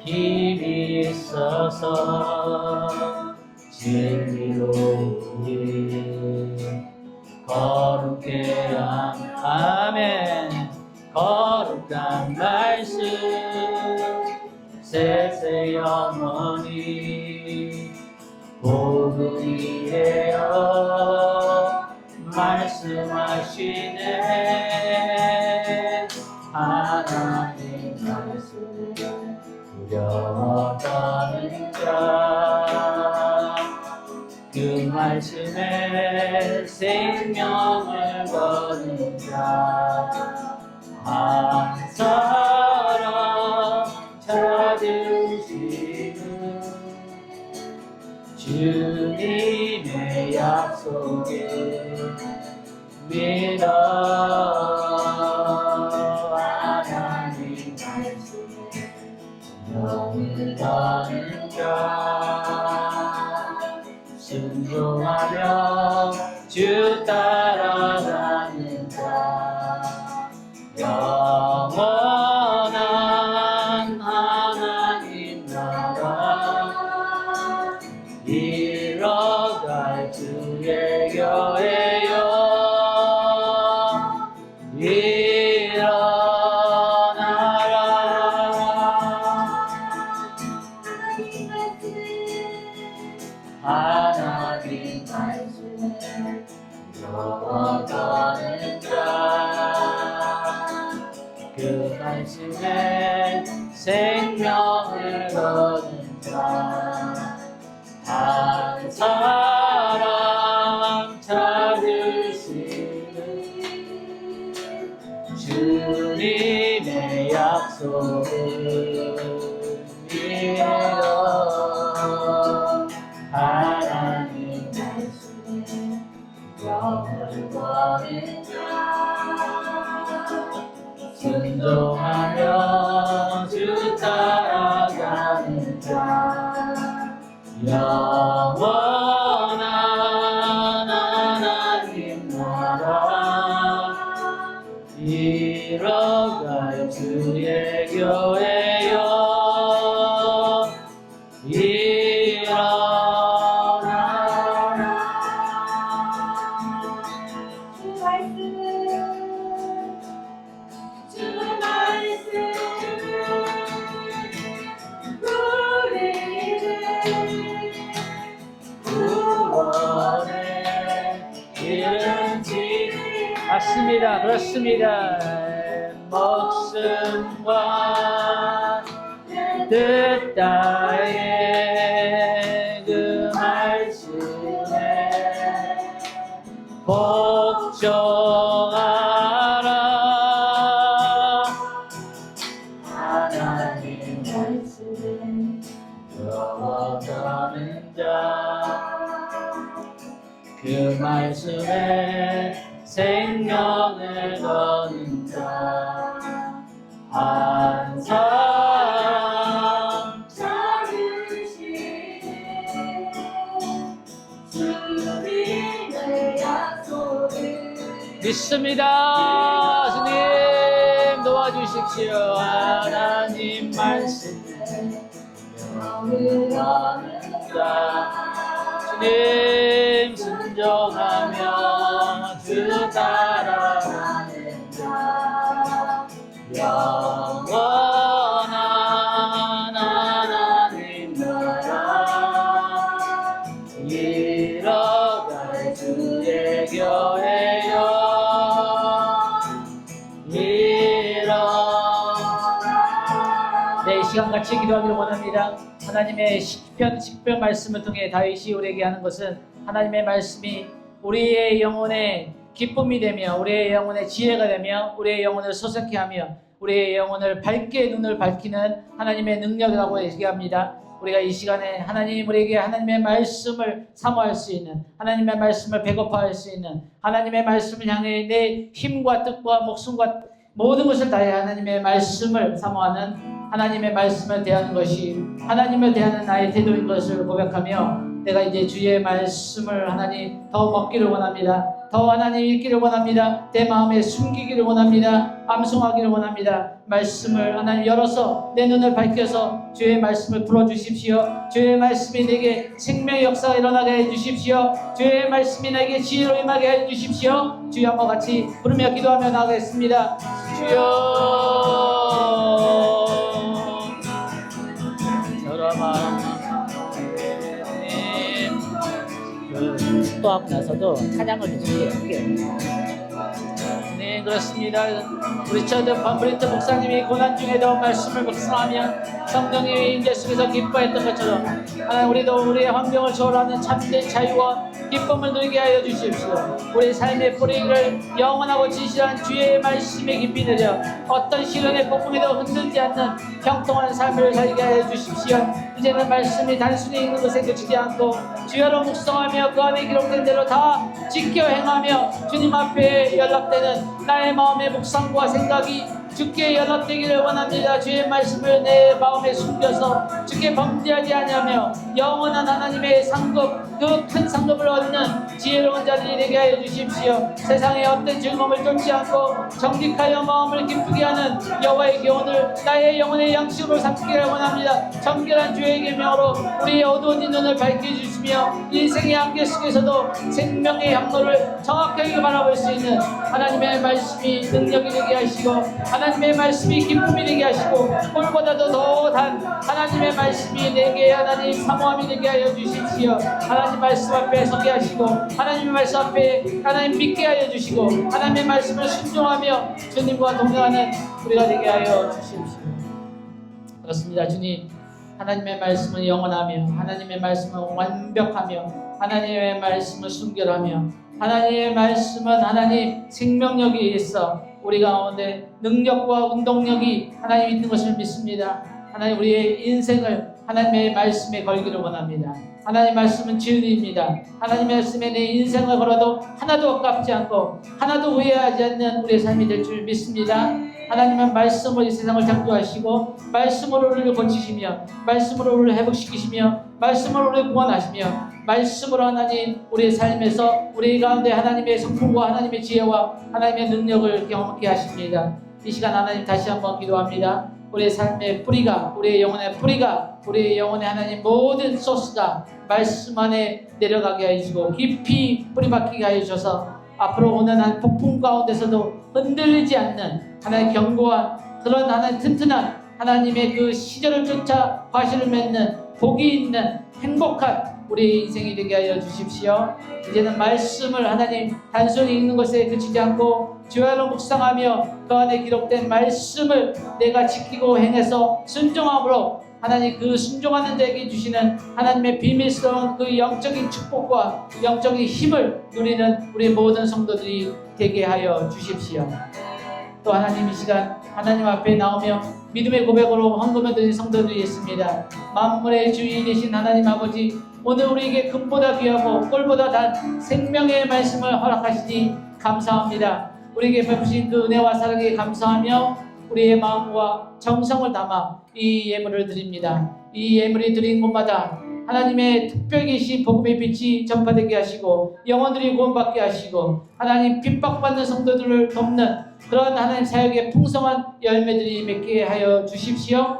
힘이 있어서 진리로 거룩게 아멘. 거룩한 말씀 세세 영원히 복음이에요. 말씀하시네 하나님 말씀 두려워 떠는 자 그 말씀에 생명을 거는 자 한 사람 찾으시는 주님의 약속을 믿어 하나님 말씀에 영을 거는 자 순종하며 주 따라가는 자 영원한 하나님 나라 이뤄갈 주의 교회여 일어나라. 하나님 말씀에 영원한 그 말씀에 생명을 거는 자 한 사람 찾으시는 주님의 약속을 믿어 하나님 말씀에 영을 거는 자 순종하며 주 따라가는 자 영원한 하나님 나라 이뤄갈 주의 교회여 일어나라. 주 말씀은 우리를 구원에 이른지 맞습니다. 그렇습니다. 목숨과 뜻 따에 그 말씀에 복종하라. 하나님 말씀에 영원하는 자 그 말씀에 생명을 거는 자 한 사람 찾으시는 주님의 약속을 믿습니다. 주님 도와주십시오. 하나님 말씀에 영을 거는 자 주님 순종하며 주 따라가는 자 영원한 하나님 나라 이뤄갈 주의 교회여 일어나. 내 시간 같이 기도하기를 원합니다. 하나님의 시편 말씀을 통해 다윗이 우리에게 하는 것은 하나님의 말씀이 우리의 영혼의 기쁨이 되며 우리의 영혼의 지혜가 되며 우리의 영혼을 소생케 하며 우리의 영혼을 밝게 눈을 밝히는 하나님의 능력이라고 얘기합니다. 우리가 이 시간에 하나님 우리에게 하나님의 말씀을 사모할 수 있는, 하나님의 말씀을 배고파할 수 있는, 하나님의 말씀을 향해 내 힘과 뜻과 목숨과 모든 것을 다해 하나님의 말씀을 사모하는, 하나님의 말씀을 대하는 것이 하나님을 대하는 나의 태도인 것을 고백하며 내가 이제 주의 말씀을 하나님 더 먹기를 원합니다. 더 하나님 읽기를 원합니다. 내 마음에 숨기기를 원합니다. 암송하기를 원합니다. 말씀을 하나님 열어서 내 눈을 밝혀서 주의 말씀을 풀어주십시오. 주의 말씀이 내게 생명의 역사가 일어나게 해주십시오. 주의 말씀이 내게 지혜로 임하게 해주십시오. 주여 한번 같이 부르며 기도하며 나가겠습니다. 주여 기도하고 나서도 찬양을 드릴게요. 네, 그렇습니다. 우리 처든 반브리트 목사님이 고난 중에도 말씀을 묵상하며 성령의 임재 속에서 기뻐했던 것처럼 하나님 우리도 우리의 환경을 초월하는 참된 자유와 기쁨을 누리게 하여 주십시오. 우리 삶의 뿌리를 영원하고 진실한 주의 말씀에 깊이 내려 어떤 시련의 폭풍에도 흔들지 않는 형통한 삶을 살게 하여 주십시오. 이제는 말씀이 단순히 읽는 것에 그치지 않고 주여로 묵상하며 그 안에 기록된 대로 다 지켜 행하며 주님 앞에 연락되는 나의 마음의 묵상과 생각이 주께 연합되기를 원합니다. 주의 말씀을 내 마음에 숨겨서 주께 범죄하지 아니하며 영원한 하나님의 상급, 그 큰 상급을 얻는 지혜로운 자들이 되게 하여 주십시오. 세상의 어떤 즐거움을 쫓지 않고 정직하여 마음을 기쁘게 하는 여호와의 교훈을 나의 영혼의 양식으로 삼기를 원합니다. 정결한 주의 계명으로 우리의 어두워진 눈을 밝혀주시며 인생의 안개 속에서도 생명의 향로를 정확하게 바라볼 수 있는 하나님의 말씀이 능력이 되게 하시고 하나님의 말씀이 기쁨이 되게 하시고 꿀보다도 더 단 하나님의 말씀이 내게 하나님 사모함이 되게 하여 주십시오. 하나님 말씀 앞에 서게 하시고 하나님의 말씀 앞에 하나님 믿게 하여 주시고 하나님의 말씀을 순종하며 주님과 동행하는 우리가 되게 하여 주십시오. 그렇습니다. 주님, 하나님의 말씀은 영원하며 하나님의 말씀은 완벽하며 하나님의 말씀은 순결하며 하나님의 말씀은 하나님 생명력이 있어 우리 가운데 능력과 운동력이 하나님 있는 것을 믿습니다. 하나님 우리의 인생을 하나님의 말씀에 걸기를 원합니다. 하나님의 말씀은 진리입니다. 하나님의 말씀에 내 인생을 걸어도 하나도 아깝지 않고 하나도 후회하지 않는 우리의 삶이 될 줄 믿습니다. 하나님은 말씀으로 이 세상을 창조하시고 말씀으로 우리를 고치시며 말씀으로 우리를 회복시키시며 말씀으로 우리를 구원하시며 말씀으로 하나님 우리의 삶에서 우리 가운데 하나님의 성품과 하나님의 지혜와 하나님의 능력을 경험하게 하십니다. 이 시간 하나님 다시 한번 기도합니다. 우리의 삶의 뿌리가 우리의 영혼의 뿌리가 우리의 영혼의 하나님 모든 소스가 말씀 안에 내려가게 해주시고 깊이 뿌리박히게 해주셔서 앞으로 오는 한 폭풍 가운데서도 흔들리지 않는 하나님의 견고한 그런 하나님 튼튼한 하나님의 그 시절을 쫓아 과실을 맺는 복이 있는 행복한 우리 인생이 되게 하여 주십시오. 이제는 말씀을 하나님 단순히 읽는 것에 그치지 않고 주야로 묵상하며 그 안에 기록된 말씀을 내가 지키고 행해서 순종함으로 하나님 그 순종하는 자에게 주시는 하나님의 비밀스러운 그 영적인 축복과 영적인 힘을 누리는 우리 모든 성도들이 되게 하여 주십시오. 또 하나님 이 시간 하나님 앞에 나오며 믿음의 고백으로 헌금을 드린 성도들이 있습니다. 만물의 주인 되신 하나님 아버지, 오늘 우리에게 금보다 귀하고 꿀보다 단 생명의 말씀을 허락하시니 감사합니다. 우리에게 베푸신 그 은혜와 사랑에 감사하며 우리의 마음과 정성을 담아 이 예물을 드립니다. 이 예물이 드린 곳마다 하나님의 특별 계신 복음의 빛이 전파되게 하시고 영혼들이 구원받게 하시고 하나님 핍박받는 성도들을 돕는 그런 하나님 사역의 풍성한 열매들이 맺게 하여 주십시오.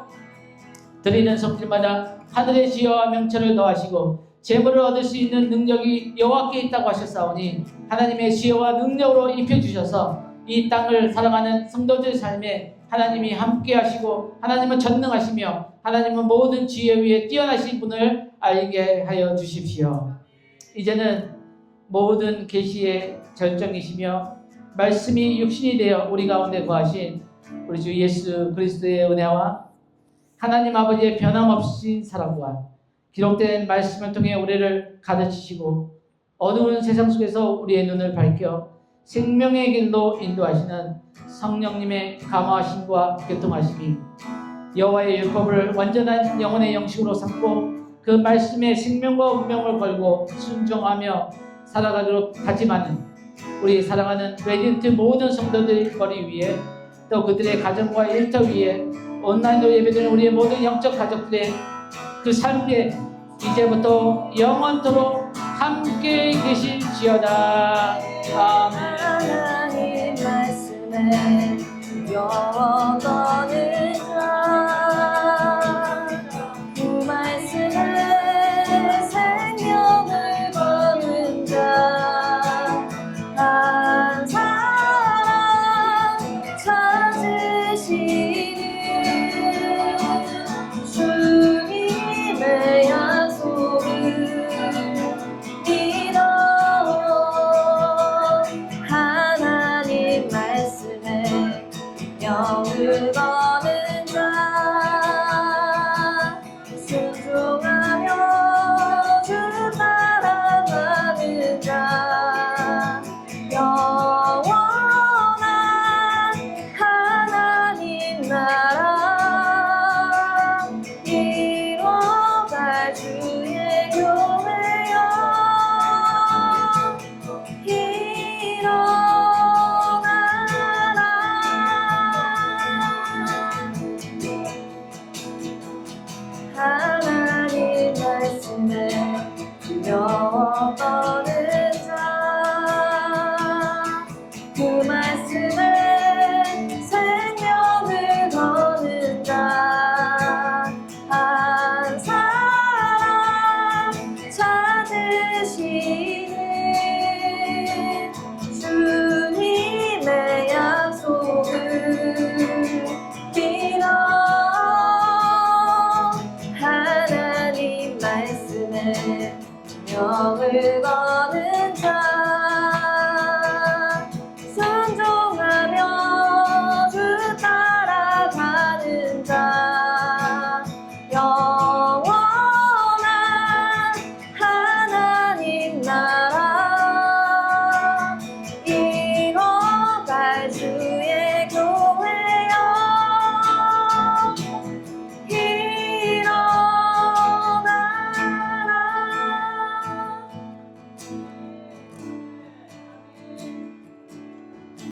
드리는 성질마다 하늘의 지혜와 명철을 더하시고 재물을 얻을 수 있는 능력이 여호와께 있다고 하셨사오니 하나님의 지혜와 능력으로 입혀주셔서 이 땅을 살아가는 성도들 삶에 하나님이 함께 하시고 하나님은 전능하시며 하나님은 모든 지혜 위에 뛰어나신 분을 알게 하여 주십시오. 이제는 모든 계시의 절정이시며 말씀이 육신이 되어 우리 가운데 거하신 우리 주 예수 그리스도의 은혜와 하나님 아버지의 변함없인 사랑과 기록된 말씀을 통해 우리를 가르치시고 어두운 세상 속에서 우리의 눈을 밝혀 생명의 길로 인도하시는 성령님의 감화하심과 교통하심이 여호와의 율법을 완전한 영혼의 영식으로 삼고 그 말씀에 생명과 운명을 걸고 순종하며 살아가도록 다짐하는 우리 사랑하는 레디언트 모든 성도들 머리 위에 또 그들의 가정과 일터 위에 온라인으로 예배드리는 우리의 모든 영적 가족들의 그 삶에 이제부터 영원토록 함께 계실지어다. 아멘. 하나님 말씀에 영원하는 자, 그 말씀에 생명을 거는 자, 한 사람 찾으시는 주님의 약속을 믿어. 하나님 말씀에 영을 거는 자, 순종하며 주 따라가는 자, 영원한 하나님 나라 이뤄갈 주의 교회여 일어나라. 하나님 말씀에 두려워 떠는 자, 그 말씀에 생명을 거는 자, 한 사람 찾으시는 주님의 약속을 믿어. 하나님 말씀에 명을 거는